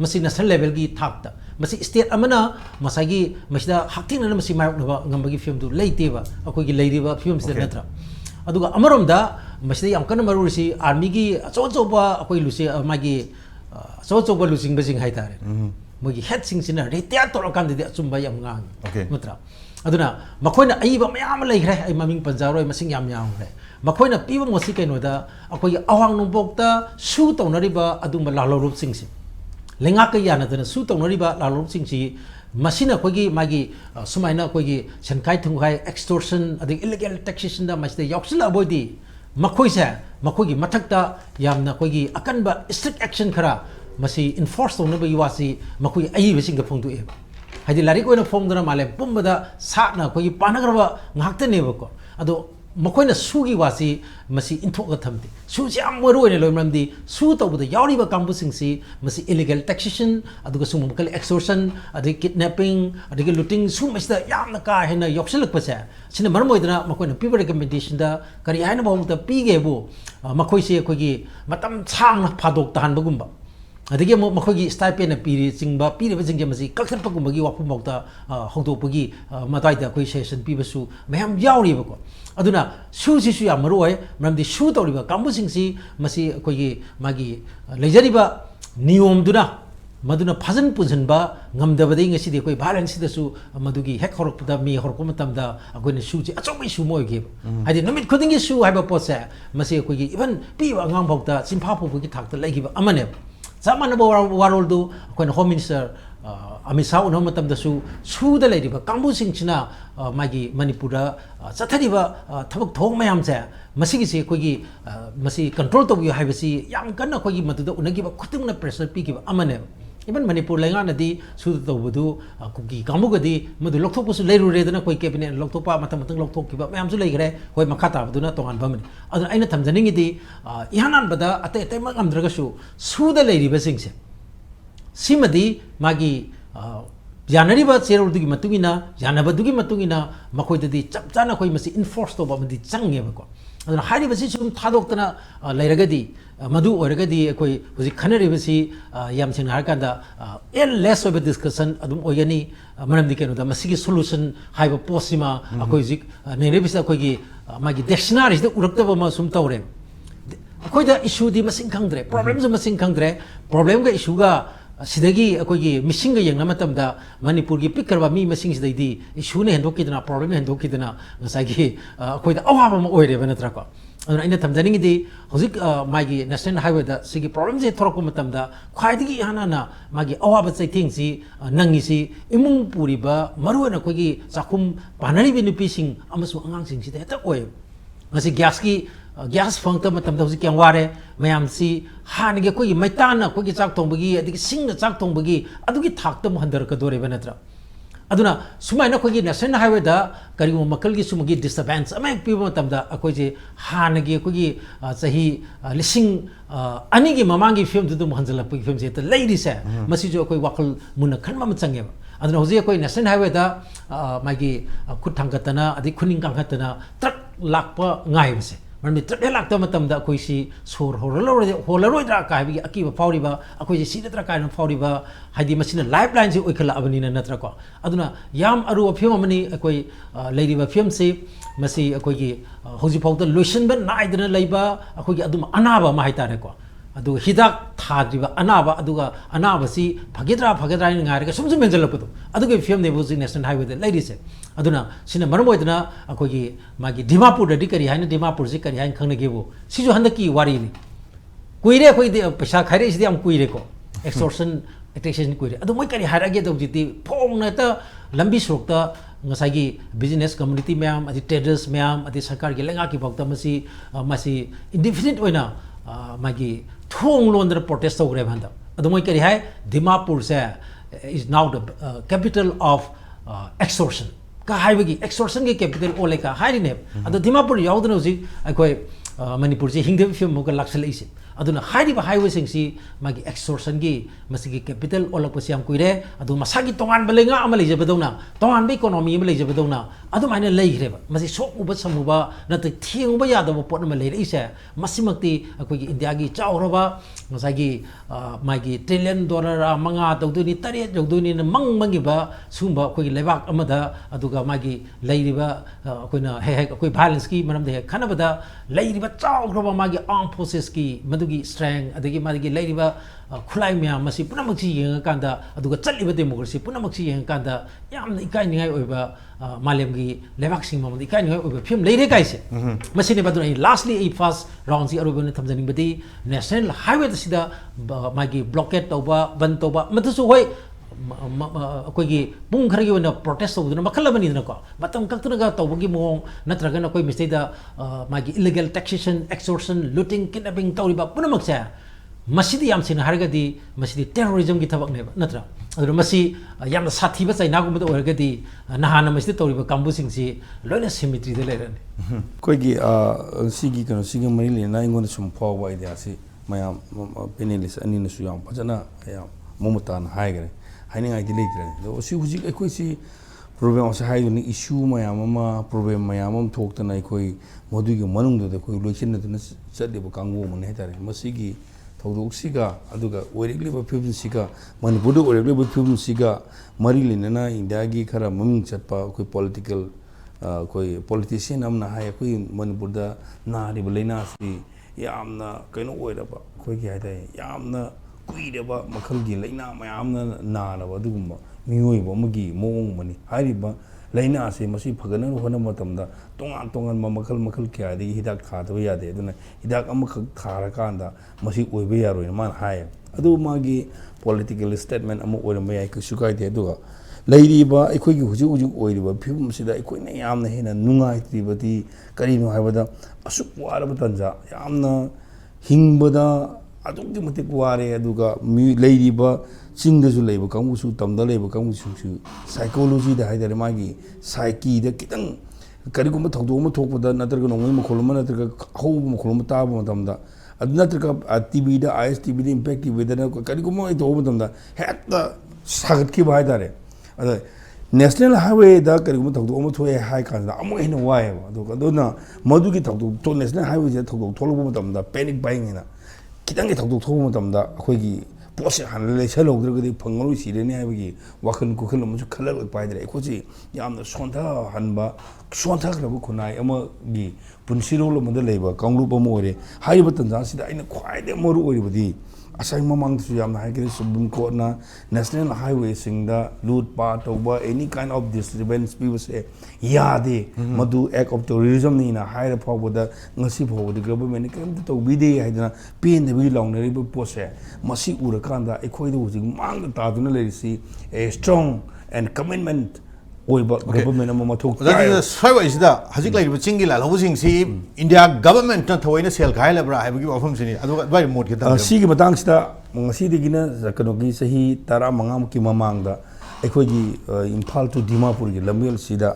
[SPEAKER 3] मसी नेशनल लेवल की थाकता मसी स्टेट अमना मसागी मसिदा हाक्थिंगना मसी मायoknaba ngambagi film du leiteba अकोइ लेरिबा film से नत्रा अदुगा अमरोमदा मसिदा याम कन मरुसी आर्मी की अचोचोबा अकोइ लुसी मागी अचोचोबा लुसिंग बसिंग हाइतारे मोगी हेड सिंगसिना रिटायर तोरकांदि अचुंबा याम ngang नत्रा अदुना मखोइना अइबा मयाम लेखरे अइ ममिंग पंजारोय मसिंग याम यामरे मखोइना पीबा मोसी कैनोदा अकोइ अवांग नोबोक्ता सु तौनरिबा अदुंबा लालोरुप सिंगसि लेंगा कै यानदना सु तौनरिबा लालोरुप सिंगसि मसिना कोगी मागी सुमाइना कोगी सनकाइ थुंगाइ एक्सटोर्शन अदि इलीगल टैक्सेशन दा मसिदा याक्सिला बोइदि मखोइसे मखोगी मथक्ता यामना कोगी अकनबा स्ट्रिक्ट एक्शन खरा मसी इन्फोर्स तौनबा युवासी मखोइ अइबसिंग फोंदुए हाइदि लारिक ओइना फोंदना माले पुंबदा साना कोगी पानगरबा ngaktaneबको अदो मखोइना सुगी वासी मसी इन्थोक थमति सुसी याम मरुइने लोइमरमदि सु तौबदा यावरिबा कांबुसिंगसी मसी इलीगल टैक्सेशन अदुगा सुमुमकल एक्सटोर्शन अदि किडनैपिंग अदि लूटिंग सुमसिदा यामना का हेना योक्सलकपसे सिना मरमोइदना मखोइना पीबा रिकमेंडेशन दा करि हाइना बहुमता पीगेबो मखोइसे कोगी मतम छांगना फादोक तानबगुंबा अदगी मखोगी स्टाइपेन पीरी चिंगबा पीरेबा जिंगे मसी कलखनपगुंबगी वाफुमौता हौदोपगी मताइदा कोई सेशन पीबसु मयाम यावरिबको अदुना सुसिसु या मरोय मरमदि सु तौरिबा कांबुसिंगसी मसी कोगी मागी लेजरिबा नियमदुना मदुना फजन पुजनबा ngamdabadi ngasidi koi balance sidasu madugi hek horokda mi horok matamda agoina suji achomai su moige hadi numit khudingi su haiba potse masi koi even pi angam bhokta simpha phogi thakta laigiba amane zamana waroldu koina home minister amisa uno matamdasu suda leiriba kambu singchina magi manipura chathariba thabak thong mayam se masigi se koigi masi control tobi haibasi yam kanna koigi maduda unagiba khutumna pressure pigiba amane even manipur lenga nadi suda tobudu kuki kamugadi madu lokthopsu leiru redana koi cabinet loktopa matam matang lokthokkiba mayam su leigre koi makhata baduna tongan bamani adu aina thamjaningidi ihanan bada ate ate magamdragasu suda leiriba singse simadi magi janariba cheroldugi matungina janabadugi matungina makoidadi chapchana koi masi enforce toba madi changebako aduna haribasi sum thadoktana leiragadi madu oiragadi koi huji khanaribasi yam sing harkanda less of a discussion adum oyani manamdi kenoda masigi solution haiba posima akoi zik nerebisa koigi magi dictionary da uraktaba ma sum tawre akoida issue di masing khangdre problems masing khangdre problem ga issue ga sidagi akoigi missing ga yengna matamda manipur gi pikarba mi masing sidai issue ne hendokidana problem hendokidana ngasagi akoida awaba ma oire banatra ko ꯑꯗꯨꯅ ꯑꯩꯅ ꯊꯝꯖꯅꯤꯡꯉꯤꯗꯤ ꯍꯧꯖꯤꯛ ꯃꯥꯒꯤ national ꯍꯥꯏꯋꯦꯗ ꯁꯤꯒꯤ ꯄ꯭ꯔꯣꯕ꯭ꯂꯦꯝꯁꯦ ꯊꯣꯔꯛꯄ ꯃꯇꯝꯗ ꯈ꯭ꯋꯥꯏꯗꯒꯤ ꯍꯥꯟꯅ ꯃꯥꯒꯤ ꯑꯋꯥꯕ ꯆꯩꯊꯦꯡꯁꯤ ꯅꯪꯉꯤꯁꯤ ꯏꯃꯨꯡ ꯄꯨꯔꯤꯕ ꯃꯔꯨꯑꯣꯏꯅ ꯑꯩꯈꯣꯏꯒꯤ ꯆꯥꯛꯈꯨꯝ ꯄꯥꯟꯅꯔꯤꯕ ꯅꯨꯄꯤꯁꯤꯡ ꯑꯃꯁꯨꯡ ꯑꯉꯥꯡꯁꯤꯡꯁꯤꯗ ꯍꯦꯛꯇ ꯑꯣꯏꯌꯦꯕ ꯉꯁꯤ ꯒ꯭ꯌꯥꯁ ꯐꯪꯉꯛꯇꯕ ꯃꯇꯝꯗ ꯍꯧꯖꯤꯛ ꯀꯌꯥꯝ ꯋꯥꯔꯦ ꯃꯌꯥꯝꯁꯤ ꯍꯥꯟꯅꯒꯤ ꯑꯩꯈꯣꯏꯒꯤ ꯃꯩꯇꯥꯟꯅ ꯑꯩꯈꯣꯏꯒꯤ ꯆꯥꯛ ꯊꯣꯡꯕꯒꯤ ꯑꯗꯒꯤ ꯁꯤꯡꯅ ꯆꯥꯛ ꯊꯣꯡꯕꯒꯤ ꯑꯗꯨꯒꯤ ꯊꯥꯛꯇ ꯑꯃꯨꯛ ꯍꯟꯊꯔꯛꯀꯗꯣꯔꯤꯕ ꯅꯠꯇ꯭ꯔꯥ ꯑꯗꯨꯅ ꯁꯨꯃꯥꯏꯅ ꯑꯩꯈꯣꯏꯒꯤ ꯅꯦꯁꯅꯦꯜ ꯍꯥꯏꯋꯦꯗ ꯀꯔꯤꯒꯨꯝꯕ ꯃꯈꯜꯒꯤ ꯁꯨꯝꯕꯒꯤ ꯗꯤꯁꯇꯔꯕꯦꯟꯁ ꯑꯃ ꯍꯦꯛ ꯄꯤꯕ ꯃꯇꯝꯗ ꯑꯩꯈꯣꯏꯁꯦ ꯍꯥꯟꯅꯒꯤ ꯑꯩꯈꯣꯏꯒꯤ ꯆꯍꯤ 2000ꯒꯤ ꯃꯃꯥꯡꯒꯤ ꯐꯤꯕꯝꯗꯨꯗ ꯑꯃꯨꯛ ꯍꯟꯖꯤꯜꯂꯛꯄꯒꯤ ꯐꯤꯕꯝꯁꯦ ꯍꯦꯛꯇ ꯂꯩꯔꯤꯁꯦ ꯃꯁꯤꯁꯨ ꯑꯩꯈꯣꯏ ꯋꯥꯈꯜ ꯃꯨꯟꯅ ꯈꯟꯕ ꯑꯃ ꯆꯪꯉꯦꯕ ꯑꯗꯨꯅ ꯍꯧꯖꯤꯛ ꯑꯩꯈꯣꯏ ꯅꯦꯁꯅꯦꯜ ꯍꯥꯏꯋꯦꯗ ꯃꯥꯒꯤ ꯈꯨꯠ ꯊꯥꯡꯒꯠꯇꯅ ꯑꯗꯩ ꯈꯨꯅꯤꯡ ꯀꯥꯡꯈꯠꯇꯅ ꯇ꯭ꯔꯛ ꯂꯥꯛꯄ ꯉꯥꯏꯕꯁꯦ ꯃꯔꯝꯗꯤ ꯇ꯭ꯔꯛ ꯍꯦꯛ ꯂꯥꯛꯇꯕ ꯃꯇꯝꯗ ꯑꯩꯈꯣꯏꯁꯤ ꯁꯣꯔ ꯍꯣꯜꯂꯔꯣꯏꯗ꯭ꯔꯥ ꯀꯥꯏꯕꯒꯤ ꯑꯀꯤꯕ ꯐꯥꯎꯔꯤꯕ ꯑꯩꯈꯣꯏꯁꯤ ꯁꯤꯒꯗ꯭ꯔꯥ ꯀꯥꯏꯅ ꯐꯥꯎꯔꯤꯕ ꯍꯥꯏꯗꯤ ꯃꯁꯤꯅ ꯂꯥꯏꯐ ꯂꯥꯏꯟꯁꯤ ꯑꯣꯏꯈꯠꯂꯛꯑꯕꯅꯤꯅ ꯅꯠꯇ꯭ꯔꯀꯣ ꯑꯗꯨꯅ ꯌꯥꯝ ꯑꯔꯨꯕ ꯐꯤꯕꯝ ꯑꯃꯅꯤ ꯑꯩꯈꯣꯏ ꯂꯩꯔꯤꯕ ꯐꯤꯕꯝꯁꯤ ꯃꯁꯤ ꯑꯩꯈꯣꯏꯒꯤ ꯍꯧꯖꯤꯛꯐꯥꯎꯗ ꯂꯣꯏꯁꯤꯟꯕ ꯅꯥꯏꯗꯅ ꯂꯩꯕ ꯑꯩꯈꯣꯏꯒꯤ ꯑꯗꯨꯝ ꯑꯅꯥꯕ ꯑꯃ ꯍꯥꯏꯇꯥꯔꯦꯀꯣ ꯑꯗꯨꯒ ꯍꯤꯗꯥꯛ ꯊꯥꯗ꯭ꯔꯤꯕ ꯑꯅꯥꯕ ꯑꯗꯨꯒ ꯑꯅꯥꯕꯁꯤ ꯐꯒꯗ꯭ꯔꯥ ꯍꯥꯏꯅ ꯉꯥꯏꯔꯒ ꯁꯨꯝ ꯍꯦꯟꯖꯜꯂꯛꯄꯗꯣ ꯑꯗꯨꯒꯤ ꯐꯤꯕꯝꯅꯦꯕ ꯍꯧꯖꯤꯛ ꯅꯦꯁꯅꯦꯜ ꯍꯥꯏꯋꯦꯗ ꯂꯩꯔꯤꯁꯦ ꯑꯗꯨꯅ ꯁꯤꯅ ꯃꯔꯝ ꯑꯣꯏꯗꯅ ꯑꯩꯈꯣꯏꯒꯤ ꯃꯥꯒꯤ ꯗꯤꯃꯥꯄꯨꯔꯗꯗꯤ ꯀꯔꯤ ꯍꯥꯏꯅ ꯗꯤꯃꯥꯄꯨꯔꯁꯤ ꯀꯔꯤ ꯍꯥꯏꯅ ꯈꯪꯅꯒꯦꯕꯨ ꯁꯤꯁꯨ ꯍꯟꯗꯛꯀꯤ ꯋꯥꯔꯤꯅꯤ ꯀꯨꯏꯔꯦ ꯑꯩꯈꯣꯏꯗꯤ ꯄꯩꯁꯥ ꯈꯥꯏꯔꯛꯏꯁꯤꯗꯤ ꯌꯥꯝ ꯀꯨꯏꯔꯦꯀꯣ ꯑꯦꯛꯁꯇꯣꯔꯁꯟ taxation ꯀꯨꯏꯔꯦ ꯑꯗꯣ ꯃꯣꯏ ꯀꯔꯤ ꯍꯥꯏꯔꯛꯑꯒꯦ ꯍꯧꯖꯤꯛꯇꯤ ꯐꯣꯡꯅ ꯍꯦꯛꯇ ꯂꯝꯕꯤ ꯁꯣꯔꯣꯛꯇ ꯉꯁꯥꯏꯒꯤ ꯕꯤꯖꯤꯅꯦꯁ ꯀꯝꯃꯨꯅꯤꯇꯤ ꯃꯌꯥꯝ ꯑꯗꯩ ꯇ꯭ꯔꯦꯗꯔꯁ ꯃꯌꯥꯝ ꯑꯗꯩ ꯁꯔꯀꯥꯔꯒꯤ ꯂꯩꯉꯥꯛꯀꯤ ꯐꯥꯎꯗ ꯃꯁꯤ ꯏꯟꯗꯤꯐꯤꯅꯤꯠ ꯑꯣꯏꯅ ꯃꯥꯒꯤ ꯊꯣꯡ ꯂꯣꯟꯗꯅ ꯄ꯭ꯔꯣꯇꯦꯁ ꯇꯧꯈ꯭ꯔꯦꯕ ꯍꯟꯗꯛ ꯑꯗꯣ ꯃꯣꯏ ꯀꯔꯤ ꯍꯥꯏ ꯗꯤꯃꯥꯄꯨꯔꯁꯦ is now the capital of extortion ka haibagi extortion ge capital ole ka hairine ado dimapur yaudana hojik aikoi manipur je hingde film mo ka laksal ise aduna hairiba highway sing si magi extortion gi masigi capital olak pasi am kuire adu masagi tongan balenga ama leijabadona tongan be economy ama leijabadona adu maina leireba masi sok uba samuba nat thiengba yadaba pot ma leire ise masimakti akoi india gi chauraba masagi magi trillion dollar manga tawduni tare tawduni na mangi ba sumba akoi lebak amada aduga magi leiriba akoina he akoi violence ki maram de khanabada leiriba chauraba magi armed forces ki gi strength adagi magi leiriba khulai mya masi punamakchi yenga kanda aduga chaliba democracy punamakchi yenga kanda yamna ikai ningai oiba malem gi lebak sing mamdi ikai ningai oiba film leire kaise masine baduna lastly a first round si arubana thamjaning badi national highway sida magi blockade tauba ban tauba matasu hoi ꯑꯩꯈꯣꯏꯒꯤ ꯄꯨꯡ ꯈꯔꯒꯤ ꯑꯣꯏꯅ protest ꯇꯧꯕꯗꯨꯅ ꯃꯈꯜ ꯑꯃꯅꯤꯗꯅꯀꯣ ꯃꯇꯝ ꯀꯛꯇꯅꯒ ꯇꯧꯕꯒꯤ ꯃꯑꯣꯡ ꯅꯠꯇ꯭ꯔꯒꯅ ꯑꯩꯈꯣꯏ ꯃꯁꯤꯗꯩꯗ ꯃꯥꯒꯤ ꯏꯂꯤꯒꯦꯜ ꯇꯦꯛꯁꯦꯁꯟ ꯑꯦꯛꯁꯇꯣꯔꯁꯟ ꯂꯨꯇꯤꯡ ꯀꯤꯗꯅꯦꯄꯤꯡ ꯇꯧꯔꯤꯕ ꯄꯨꯝꯅꯃꯛꯁꯦ masidi yam sina hargadi masidi terrorism gi thabak neba natra adu masi yamna sathiba chaina gumda oirgadi nahana masidi tawriba kambu singsi loina symmetry de lerani
[SPEAKER 4] koigi sigi kano sigi mari lena ingona sum phawa idea si mayam panelist ani na su yam phajana ya momutan haigare haini ngai di leitre do si huji ekoi si problem asa hai ni issue mayam ama problem mayam am thokta na ekoi modu gi manung do koi loisin na chade ba kangu mun hetare masigi thaudoksiga aduga oirikliba phibsiga manipur oirikliba phibsiga mari linena india gi khara maming chatpa koi political koi politician amna hai koi manipur da na ri balaina si yamna kaino oiraba koi gi haida yamna kuiraba makhal gi laina mayamna na na adugumba miyoiba magi moong mani hariba laina ase masi phagana hona matamda tongan makhal kya de hidak khadwa yade aduna hidak amakh khara kanda masi oibe yaroi man hai adu magi political statement amu oirama yai ku sukai de aduga leiriba ekoi gi huju oiriba phibum sida ekoi na yamna hena nungai tribati karino haibada asuk waraba tanja yamna hingbada adukdi matik ware aduga mi leiriba chingdasu leiba kangusu tamda leiba kangusu psychology da haidare magi psyche da kitang karigumba thawdoma thokpada natraga nongoi makholma natraga hawba makholma taba matamda adu natraga tv da istv da impact tv da karigumba ai toba matamda hekta sagat ki haidare ada national highway da karigumba thawdoma thoye hai kanda amu hena wae aduna madugi thawdo to national highway da thawdo tholoba matamda panic buying ina kitang thawdo thoba matamda akhoi पोसे हानले छलौद्रगदि फंगलो सिरेने हाबगी वाखन कुखल अमसु खलल पाइदरे एकोची यामना सोंथा हनबा सोंथा खरबु खुनाय अमगी पुनसिरोल मद लेबा कांगलुप अम ओरे हाइबा तंजा सिदा आइना ख्वाइदे मरु ओरिबदि asai mamang su yam hai kiri Supreme Court na national highway singda loot pa toba any kind of disturbance people say yade madu act of terrorism ni na hai ra phaw da ngasi phaw the government kem to bide hai na pen de bi long ne pose masi ura kanda ekhoi do jing mang ta duna le si a strong and commitment government ama mathok
[SPEAKER 1] that is why is da hajik lai ba chingi la lo sing si India government na thoina sel khai la bra hai gi ofam sini adu by remote ki ta
[SPEAKER 4] si gi matang sida ngasi de gina zakano gi sahi 15 ki mamang da ekhoi gi Imphal to Dimapur gi lamel sida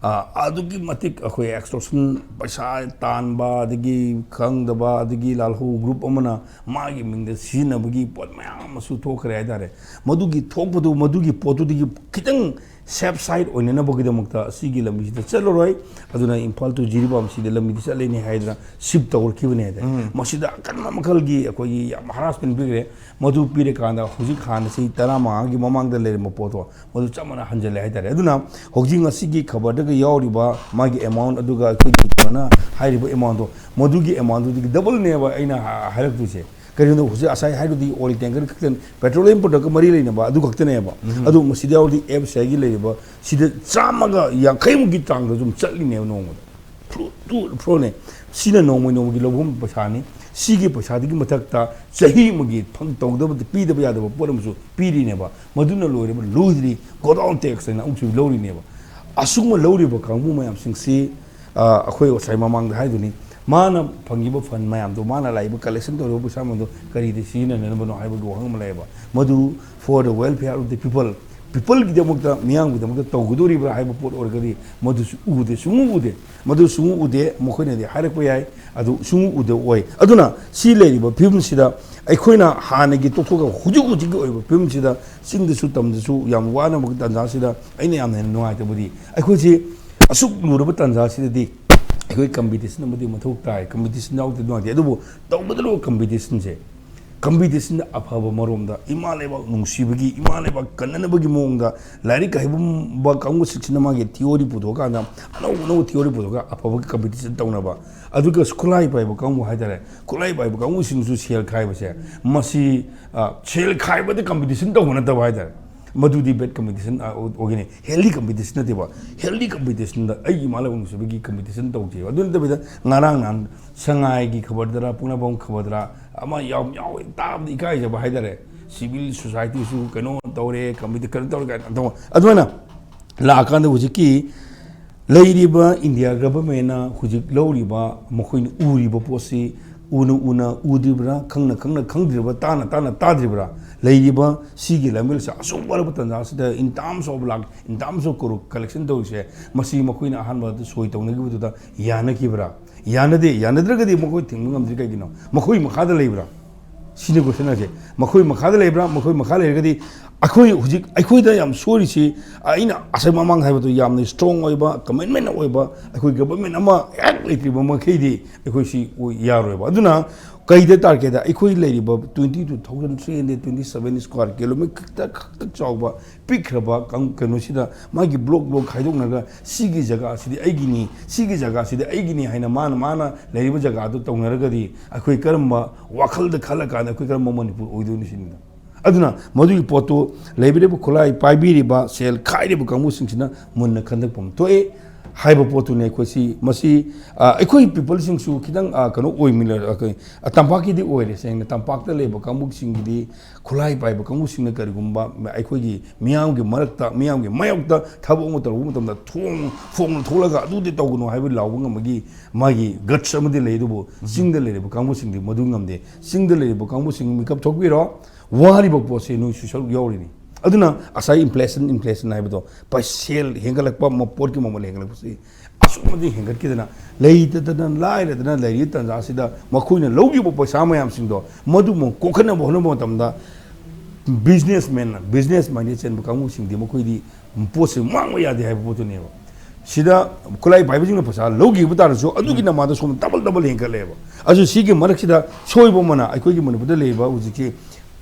[SPEAKER 4] adu gi matik akhoi extortion paisa tan ba digi khang da ba digi lalhu group amana ma gi ming da sina bagi pot mayam su thokre ai dare madu gi thokbu madu gi potu digi kitang safe side oinena bogi damukta sigi lambi da chaloroi aduna Imphal to Jiribam si de lambi chale ni haidra ship tawr kibne de masida kanma makal gi akoi yam harassment bigre madu pire kanda huji khan si tarama gi mamang da le mo poto madu chamana hanjale haidare aduna hoji ngasi gi khabar da yauri ba magi amount aduga akoi mana hairiba amount do madu gi amount di double ne ba aina harak du se करिनो हुजे असai हाइदु दि oil tanker खतन petroleum product मरि लेने बा अदु खतने बा अदु मसिदा ओदि एब सेगी लेबा सिदे चामगा यांखै मुगि तांग जुम चलिने नोंग फ्रो ने सिना नोंग नोंग गि लोबम पछानी सिगी पछादि गि मथकता सही मुगि फंग तौदब पि दब यादब पोरमसु पिरिने बा मदुना लोरे बा लुइदि गोडाउन टैक्स ना उचु लोरिने बा असुम लोरि बा कांगु मयाम सिंगसि अखोय ओसाइ ममांग हाइदुनि माना फंगिबो फन मैम तो माना लाइब कलेक्शन तो रोबो सामन तो करी दे सीना ने बनो हाइबो दो हंग मलाइबा मधु for the welfare of the people की दमुक्ता मियांग की दमुक्ता तौगुदोरी बा हाइबो पोट और करी मधु उदे सुमु उदे मखोने दे हारक याय अदु सुमु उदे ओय अदुना सी लेरिबो फिल्म सिदा अखोइना हाने की तोथोगा हुजुग हुजुग ओइबो फिल्म सिदा सिंगदसु तमदसु याम वाना मग तंजा सिदा अइने याम ने नुआइतबुदी अखोइसि असुक लुरबो तंजा सिदि कोई कंपटीशन में मथुक ताई कंपटीशन आउट दोंगे अदुबो तौबदलो कंपटीशन से कंपटीशन अफब मरोमदा इमालेबा नुंसीबगी इमालेबा कन्ननबगी मोंगदा लारी कहबम बा कांगु शिक्षण मागे थियोरी पुदोका ना अनो थियोरी पुदोका अफब कंपटीशन तौनबा अदुगा स्कुलाई पाइबो कांगु हाइदारे कुलाई पाइबो कांगु सिंगसु सेल खाइबसे मसी सेल खाइबदे कंपटीशन तौना तब हाइदारे मधुदी बेट कंपटीशन ओगेने हेल्दी कंपटीशन नतेबा हेल्दी कंपटीशन दा आई मालाबं सुबगी कंपटीशन तौजे अदुन तबेदा ngarang nan sangai gi खबर दरा पुना बम खबर दरा अमा याव याव ताब इकाय जब हाइदरे सिविल सोसाइटी सु कनो तौरे कमिटी कर तौर का तो अदुना लाकांद हुजिकी लेरिबा इंडिया गवर्नमेंट ना हुजिक लौरिबा मखोइन उरिबा पोसी उना उदिब्रा खंगना खंगद्रिबा ताना ताद्रिब्रा लेरिबा सिगी लमिल सा असुम बरब तंजा सिदा in terms of lakh in terms of कोरु कलेक्शन तौसे मसी मखोइन अहानबा सोय तौनगिबुदा यानकिब्रा यानद्रगदि मखोइ थिंग ngamdri kaigino मखोइ मखादा लेब्रा सिने क्वेश्चन आजे मखोइ मखादा लेब्रा मखोइ मखा लेरगदि अखोइ हुजिक अखोइदा याम सोरिसि आइना असै ममांग हाइबतो यामने स्ट्रांग ओइबा कमिटमेंट ओइबा अखोइ गवर्नमेंट अमा एक लेत्रिबा मखैदि अखोइसि यारोइबा अदुना कईदे टारगेट अखोइ लेरिबा 22,327 स्क्वायर किलोमीटर खक्त चावबा पिखरबा कनोसिदा मागी ब्लॉक खाइदोकनागा सिगी जगह सिदि आइगिनी सिगी जगह सिदि आइगिनी हाइना माना लेरिबा जगह दो तौनरगदि अखोइ करमबा वाखलद खलकाना अखोइ करम मणिपुर ओइदोनि सिनिदा अदुना मधुगी पोतो लेबिरेबु खुलाई पाइबिरिबा सेल खाइरिबु कांगुसिंसिना मुन्ना खंदकपम तोए हाइबो पोतुने कोसी मसी अखोइ पीपल सिंगसु खिदंग कनो ओइ मिलर तंपाकी दि ओइरे सेंग तंपाकता लेबो कांगुक सिंगदि खुलाई पाइबो कांगु सिंगना करिगुम्बा अखोइगी मियांगि मरकता मियांगि मायokta थाबो मतरु मतमदा फोंग थोलगा अदुदि तौगनो हाइबो लावबो ngमगी मागी गट्स अमदि लेदुबो सिंगदा लेबो कांगु सिंगदि मदु ngमदे सिंगदा लेबो कांगु सिंग मिकअप थोकबिरो वारिबो पोसे नु सुसल योरिनी अदुना असाई इन्फ्लेशन हाइबदो पैसेल हेंगलकपा मपोर की ममल हेंगलकपसि असुमदि हेंगटकिदना लेइतदना लाइरदना लेरि तंजासिदा मखुइना लौगिबो पैसा मयाम सिंगदो मदुमो कोखना बहनो मतमदा बिजनेसमैन माइंड चेन कांगु सिंगदि मखुइदि पोसे मांगो यादे हाइबो पोतुनेबो सिदा खुलाई पाइबजिंग पैसा लौगिबो तारसु अदुगी नमादा सोम डबल हेंगलेबो अजु सिगी मरकसिदा सोइबो मना अखोइगी मनपुदा लेबा उजिकी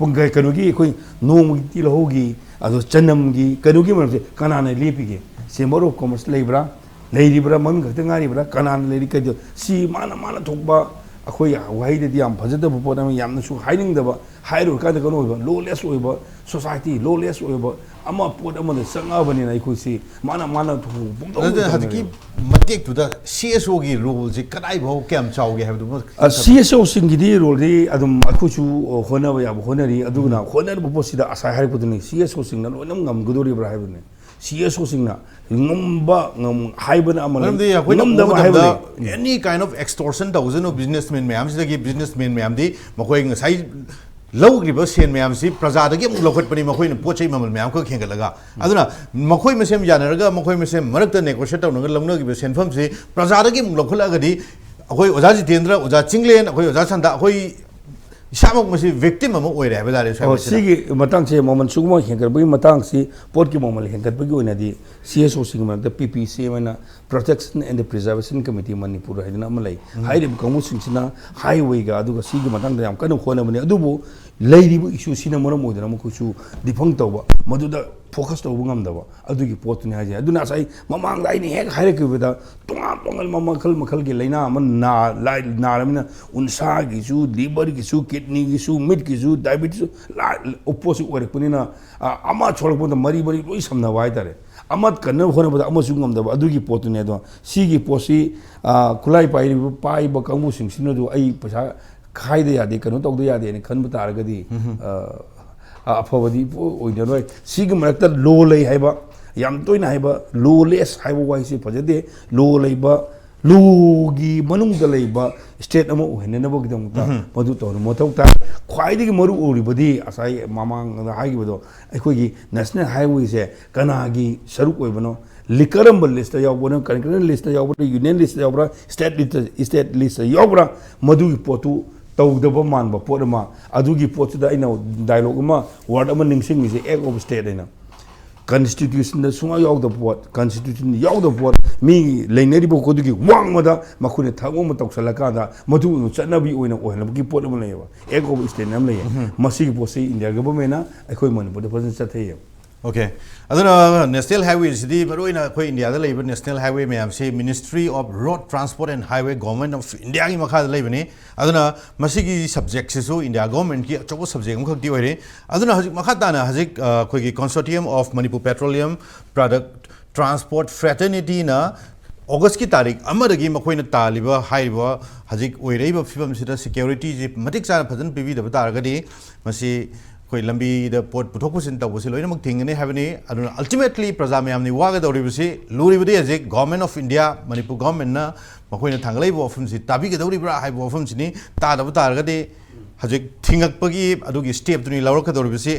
[SPEAKER 4] पंगै कनुगी अखोइ नोंगी तिलहोगी अदो चनमगी कनुगी मनसे कनाने लेपिगे सेमरो कॉमर्स लेब्रा लेरिब्रा मम खत ngaरिब्रा कनान लेरि कदो सि माना थोकबा ꯑꯩꯈꯣꯏ ꯋꯥꯍꯩꯗꯗꯤ ꯌꯥꯝ ꯐꯖꯗꯕ ꯄꯣꯠ ꯑꯃ ꯌꯥꯝꯅꯁꯨ ꯍꯥꯏꯅꯤꯡꯗꯕ ꯍꯥꯏꯔꯨꯔꯀꯥꯟꯗ ꯀꯩꯅꯣ ꯑꯣꯏꯕ ꯂꯣꯂꯦꯁ ꯑꯣꯏꯕ ꯁꯣꯁꯥꯏꯇꯤ ꯂꯣꯂꯦꯁ ꯑꯣꯏꯕ ꯑꯃ ꯄꯣꯠ ꯑꯃꯗ ꯆꯪꯉꯛꯑꯕꯅꯤꯅ ꯑꯩꯈꯣꯏꯁꯤ ꯃꯥꯅ
[SPEAKER 1] ꯑꯗꯨꯅ ꯍꯧꯖꯤꯛꯀꯤ ꯃꯇꯦꯛꯇꯨꯗ CSOꯒꯤ ꯔꯣꯜꯁꯤ ꯀꯗꯥꯏꯐꯥꯎ ꯀꯌꯥꯝ ꯆꯥꯎꯒꯦ ꯍꯥꯏꯕꯗꯨꯃ
[SPEAKER 4] CSOꯁꯤꯡꯒꯤꯗꯤ ꯔꯣꯜꯗꯤ ꯑꯗꯨꯝ ꯑꯩꯈꯣꯏꯁꯨ ꯍꯣꯠꯅꯕ ꯌꯥꯕ ꯍꯣꯠꯅꯔꯤ ꯑꯗꯨꯅ ꯍꯣꯠꯅꯔꯤꯕ ꯄꯣꯠꯁꯤꯗ ꯑꯁꯥ ꯍꯥꯏꯔꯛꯄꯗꯨꯅꯤ CSOꯁꯤꯡꯅ ꯂꯣꯏꯅꯃꯛ ꯉꯝꯒꯗꯣꯔꯤꯕ꯭ꯔꯥ ꯍꯥꯏꯕꯅꯤ CSOꯁꯤꯡꯅ ꯉꯝꯕ ꯍꯥꯏꯕꯅ ꯑꯃ
[SPEAKER 1] ꯃꯔꯝꯗꯤ
[SPEAKER 4] ꯂꯩ
[SPEAKER 1] ꯑꯩꯈꯣꯏꯅ ꯎꯕ
[SPEAKER 4] ꯉꯝꯗꯕ ꯍꯥꯏꯕ
[SPEAKER 1] ꯃꯇꯝꯗ
[SPEAKER 4] ꯂꯩ
[SPEAKER 1] ꯑꯦꯅꯤ ꯀꯥꯏꯟ ꯑꯣꯐ ꯑꯦꯛꯁꯇꯣꯔꯁꯟ ꯇꯧꯖꯅꯨ ꯕꯤꯖꯤꯅꯦꯁꯃꯦꯟ ꯃꯌꯥꯝꯁꯤꯗꯒꯤ ꯕꯤꯖꯤꯅꯦꯁꯃꯦꯟ ꯃꯌꯥꯝꯗꯤ ꯃꯈꯣꯏ ꯉꯁꯥꯏ ꯂꯧꯈ꯭ꯔꯤꯕ ꯁꯦꯟ ꯃꯌꯥꯝꯁꯤ ꯄ꯭ꯔꯖꯥꯗꯒꯤ ꯑꯃꯨꯛ ꯂꯧꯈꯠꯄꯅꯤ ꯃꯈꯣꯏꯅ ꯄꯣꯠ ꯆꯩ ꯃꯃꯜ ꯃꯌꯥꯝ ꯈꯛ ꯍꯦꯟꯒꯠꯂꯒ ꯑꯗꯨꯅ ꯃꯈꯣꯏ ꯃꯁꯦꯟ ꯌꯥꯅꯔꯒ ꯃꯈꯣꯏ ꯃꯁꯦꯟ ꯃꯔꯛꯇ ꯅꯦꯒꯣꯁꯤꯌꯦꯠ ꯇꯧꯅꯔꯒ ꯂꯧꯅꯈꯤꯕ ꯁꯦꯟꯐꯝꯁꯤ ꯄ꯭ꯔꯖꯥꯗꯒꯤ ꯑꯃꯨꯛ ꯂꯧꯈꯠꯂꯒꯗꯤ ꯑꯩꯈꯣꯏ ꯑꯣꯖꯥ ꯖꯤꯇꯦꯟꯗ꯭ꯔ ꯑꯣꯖꯥ ꯆꯤꯡꯂꯦꯟ ꯑꯩꯈꯣꯏ ꯑꯣꯖꯥ ꯁꯟꯗꯥ ꯑꯩꯈꯣꯏ ꯏꯁꯥꯃꯛ ꯃꯁꯤ victim ꯑꯃ ꯑꯣꯏꯔꯦ ꯍꯥꯏꯕ ꯇꯥꯔꯦ
[SPEAKER 4] ꯁꯤꯒꯤ ꯃꯇꯥꯡꯁꯦ ꯃꯃꯜ ꯁꯨꯒꯨꯝꯕ ꯍꯦꯟꯒꯠꯄꯒꯤ ꯃꯇꯥꯡꯁꯤ ꯄꯣꯠꯀꯤ ꯃꯃꯜ ꯍꯦꯟꯒꯠꯄꯒꯤ ꯑꯣꯏꯅꯗꯤ CSOꯁꯤꯡꯒꯤ ꯃꯔꯛꯇ PPC ꯑꯃꯅ ꯄ꯭ꯔꯣꯇꯦꯛꯁꯟ ꯑꯦꯟड ꯄ꯭ꯔꯤꯖꯥꯔꯕꯦꯁꯟ ꯀꯃꯤꯇꯤ ꯃꯅꯤꯄꯨꯔ ꯍꯥꯏꯗꯅ ꯑꯃ ꯂꯩ ꯍꯥꯏꯔꯤꯕ ꯀꯥꯡꯕꯨꯁꯤꯡꯁꯤꯅ ꯍꯥꯏꯋꯦꯒ ꯑꯗꯨꯒ ꯁꯤꯒꯤ ꯃꯇꯥꯡꯗ ꯌꯥꯝ ꯀꯟꯅ ꯍꯣꯠꯅꯕꯅꯤ ꯑꯗꯨꯕꯨ ꯂꯩꯔꯤꯕ ꯏꯁꯨꯁꯤꯅ ꯃꯔꯝ ꯑꯣꯏꯗꯅ ꯃꯈꯣꯏꯁꯨ ꯗꯤꯐꯪ ꯇꯧꯕ ꯃꯗꯨꯗ ꯐꯣꯀꯁ ꯇꯧꯕ ꯉꯝꯗꯕ ꯑꯗꯨꯒꯤ ꯄꯣꯠꯇꯨꯅꯤ ꯍꯥꯏꯁꯦ ꯑꯗꯨꯅ ꯉꯁꯥꯏ ꯃꯃꯥꯡꯗ ꯑꯩꯅ ꯍꯦꯛ ꯍꯥꯏꯔꯛꯈꯤꯕꯗ ꯇꯣꯉꯥꯟ ꯇꯣꯉꯥꯟꯕ ꯃꯈꯜ ꯃꯈꯜꯒꯤ ꯂꯩꯅꯥ ꯑꯃ ꯅꯥꯔꯕꯅꯤna ꯎꯟꯁꯥꯒꯤꯁꯨ ꯂꯤꯚꯔꯒꯤꯁꯨ ꯀꯤꯗꯅꯤꯒꯤꯁꯨ ꯃꯤꯠꯀꯤꯁꯨ ꯗꯥꯏꯕꯦꯇꯤꯁꯁꯨ ꯄꯣꯠꯁꯤ ꯑꯣꯏꯔꯛꯄꯅꯤꯅ ꯑꯃ ꯊꯣꯛꯂꯛꯄꯗ ꯃꯔꯤ ꯂꯣꯏ ꯁꯝꯅꯕ ꯍꯥꯏꯇꯥꯔꯦ ꯑꯃ ꯀꯟꯅꯕ ꯍꯣꯠꯅꯕꯗ ꯑꯃꯁꯨ ꯉꯝꯗꯕ ꯑꯗꯨꯒꯤ ꯄꯣꯠꯇꯨꯅꯦ ꯑꯗꯣ ꯁꯤꯒꯤ ꯄꯣꯠꯁꯤ ꯈꯨꯠꯂꯥꯏ ꯄꯥꯏꯕ ꯀꯥꯡꯕꯨꯁꯤꯡꯁꯤꯅꯁꯨ ꯑꯩ ꯄꯩꯁꯥ ꯈꯥꯏꯗ ꯌꯥꯗꯦ ꯀꯩꯅꯣ ꯇꯧꯗ ꯌꯥꯗꯦꯅ ꯈꯟꯕ ꯇꯥꯔꯒꯗꯤ ꯑꯐꯕꯗꯤ ꯑꯣꯏꯅꯔꯣꯏ ꯁꯤꯒꯤ ꯃꯔꯛꯇ ꯂꯣ ꯂꯩ ꯍꯥꯏꯕ ꯌꯥꯝ ꯇꯣꯏꯅ ꯍꯥꯏꯕ ꯂꯣꯂꯦꯁ ꯍꯥꯏꯕ ꯋꯥꯍꯩꯁꯤ ꯐꯖꯗꯦ ꯂꯣ ꯂꯩꯕ ꯂꯣꯒꯤ ꯃꯅꯨꯡꯗ ꯂꯩꯕ ꯁ꯭ꯇꯦꯠ ꯑꯃ ꯑꯣꯏꯍꯟꯅꯅꯕꯒꯤꯗꯃꯛꯇ ꯃꯗꯨ ꯇꯧꯅ ꯃꯊꯧ ꯇꯥꯏ ꯈ꯭ꯋꯥꯏꯗꯒꯤ ꯃꯔꯨ ꯑꯣꯏꯔꯤꯕꯗꯤ ꯉꯁꯥꯏ ꯃꯃꯥꯡꯗ ꯍꯥꯏꯈꯤꯕꯗꯣ ꯑꯩꯈꯣꯏꯒꯤ ꯅꯦꯁꯅꯦꯜ ꯍꯥꯏꯋꯦꯁꯦ ꯀꯅꯥꯒꯤ ꯁꯔꯨꯛ ꯑꯣꯏꯕꯅꯣ ꯀꯔꯝꯕ ꯂꯤꯁꯇ ꯌꯥꯎꯕꯅꯣ ꯀꯔꯤꯀꯔꯝꯕ ꯂꯤꯁꯇ ꯌꯥꯎꯕ꯭ꯔꯥ ꯌꯨꯅꯤꯌꯟ ꯂꯤꯁꯇ ꯌꯥꯎꯕ꯭ꯔꯥ ꯁ꯭ꯇꯦꯠ ꯂꯤꯁꯇ ꯌꯥꯎꯕ꯭ꯔꯥ ꯃꯗꯨꯒꯤ ꯄꯣꯠꯇꯨ ꯇꯧꯗꯕ ꯃꯥꯟꯕ ꯄꯣꯠ ꯑꯃ ꯑꯗꯨꯒꯤ ꯄꯣꯠꯁꯤꯗ ꯑꯩꯅ ꯗꯥꯏꯂꯣग ꯑꯃ ꯋꯥꯔꯗ ꯑꯃ ꯅꯤꯡꯁꯤꯡꯉꯤꯁꯦ ꯑꯦꯛ ꯑꯣꯐ ꯁ꯭ꯇꯦꯠ ꯑꯩꯅ ꯀꯟꯁꯇꯤꯇ꯭ꯌꯨꯁꯟꯗ ꯁꯨꯡꯌꯥꯎ ꯌꯥꯎꯗꯕ ꯄꯣꯠ ꯀꯟꯁꯇꯤꯇ꯭ꯌꯨꯁꯟꯗ ꯌꯥꯎꯗꯕ ꯄꯣꯠ ꯃꯤꯒꯤ ꯂꯩꯅꯔꯤꯕ ꯄꯣꯠꯇꯨꯒꯤ ꯋꯥꯡꯃꯗ ꯃꯈꯣꯏꯅ ꯊꯕꯛ ꯑꯃ ꯇꯧꯁꯜꯂꯀꯥꯟꯗ ꯃꯗꯨ ꯆꯠꯅꯕꯤ ꯑꯣꯏꯅ ꯑꯣꯏꯍꯟꯕꯒꯤ ꯄꯣꯠ ꯑꯃ ꯂꯩꯌꯦꯕ ꯑꯦꯛ ꯑꯣꯐ ꯁ꯭ꯇꯦꯠ ꯑꯃ ꯂꯩꯌꯦ ꯃꯁꯤꯒꯤ ꯄꯣꯠꯁꯤ ꯏꯟꯗꯤꯌꯥ ꯒꯚꯔꯟꯃꯦꯟꯠꯅ ꯑꯩꯈꯣꯏ ꯃꯅꯤꯄꯨꯔꯗ ꯐꯖꯅ ꯆꯠꯊꯩꯌꯦꯕ
[SPEAKER 1] Okay. Aduna national highway sidi maroina khoi India da leiba national highway mayam se Ministry of Road Transport and Highway Government of India gi makha da leibani aduna masigi subject su India government ki achobo subject am khakti oire aduna hajik makha tana hajik khoi gi consortium of Manipur Petroleum Product Transport Fraternity na August ki tarik amadagi makhoina taliba haiba hajik oireiba fibam sida security ji matik chana phajan pibi da taragadi masi koi lambi da port puthok pusin tawse loina mak thingane habani aduna ultimately praja mayam ni waga dawribasi luribadi ajik government of India Manipur government na makhoina thanglai bo ofum si tabi ga dawri bra hai bo ofum sini ta da taragadi hajik thingak pagi adugi step tuni lawrak dawribasi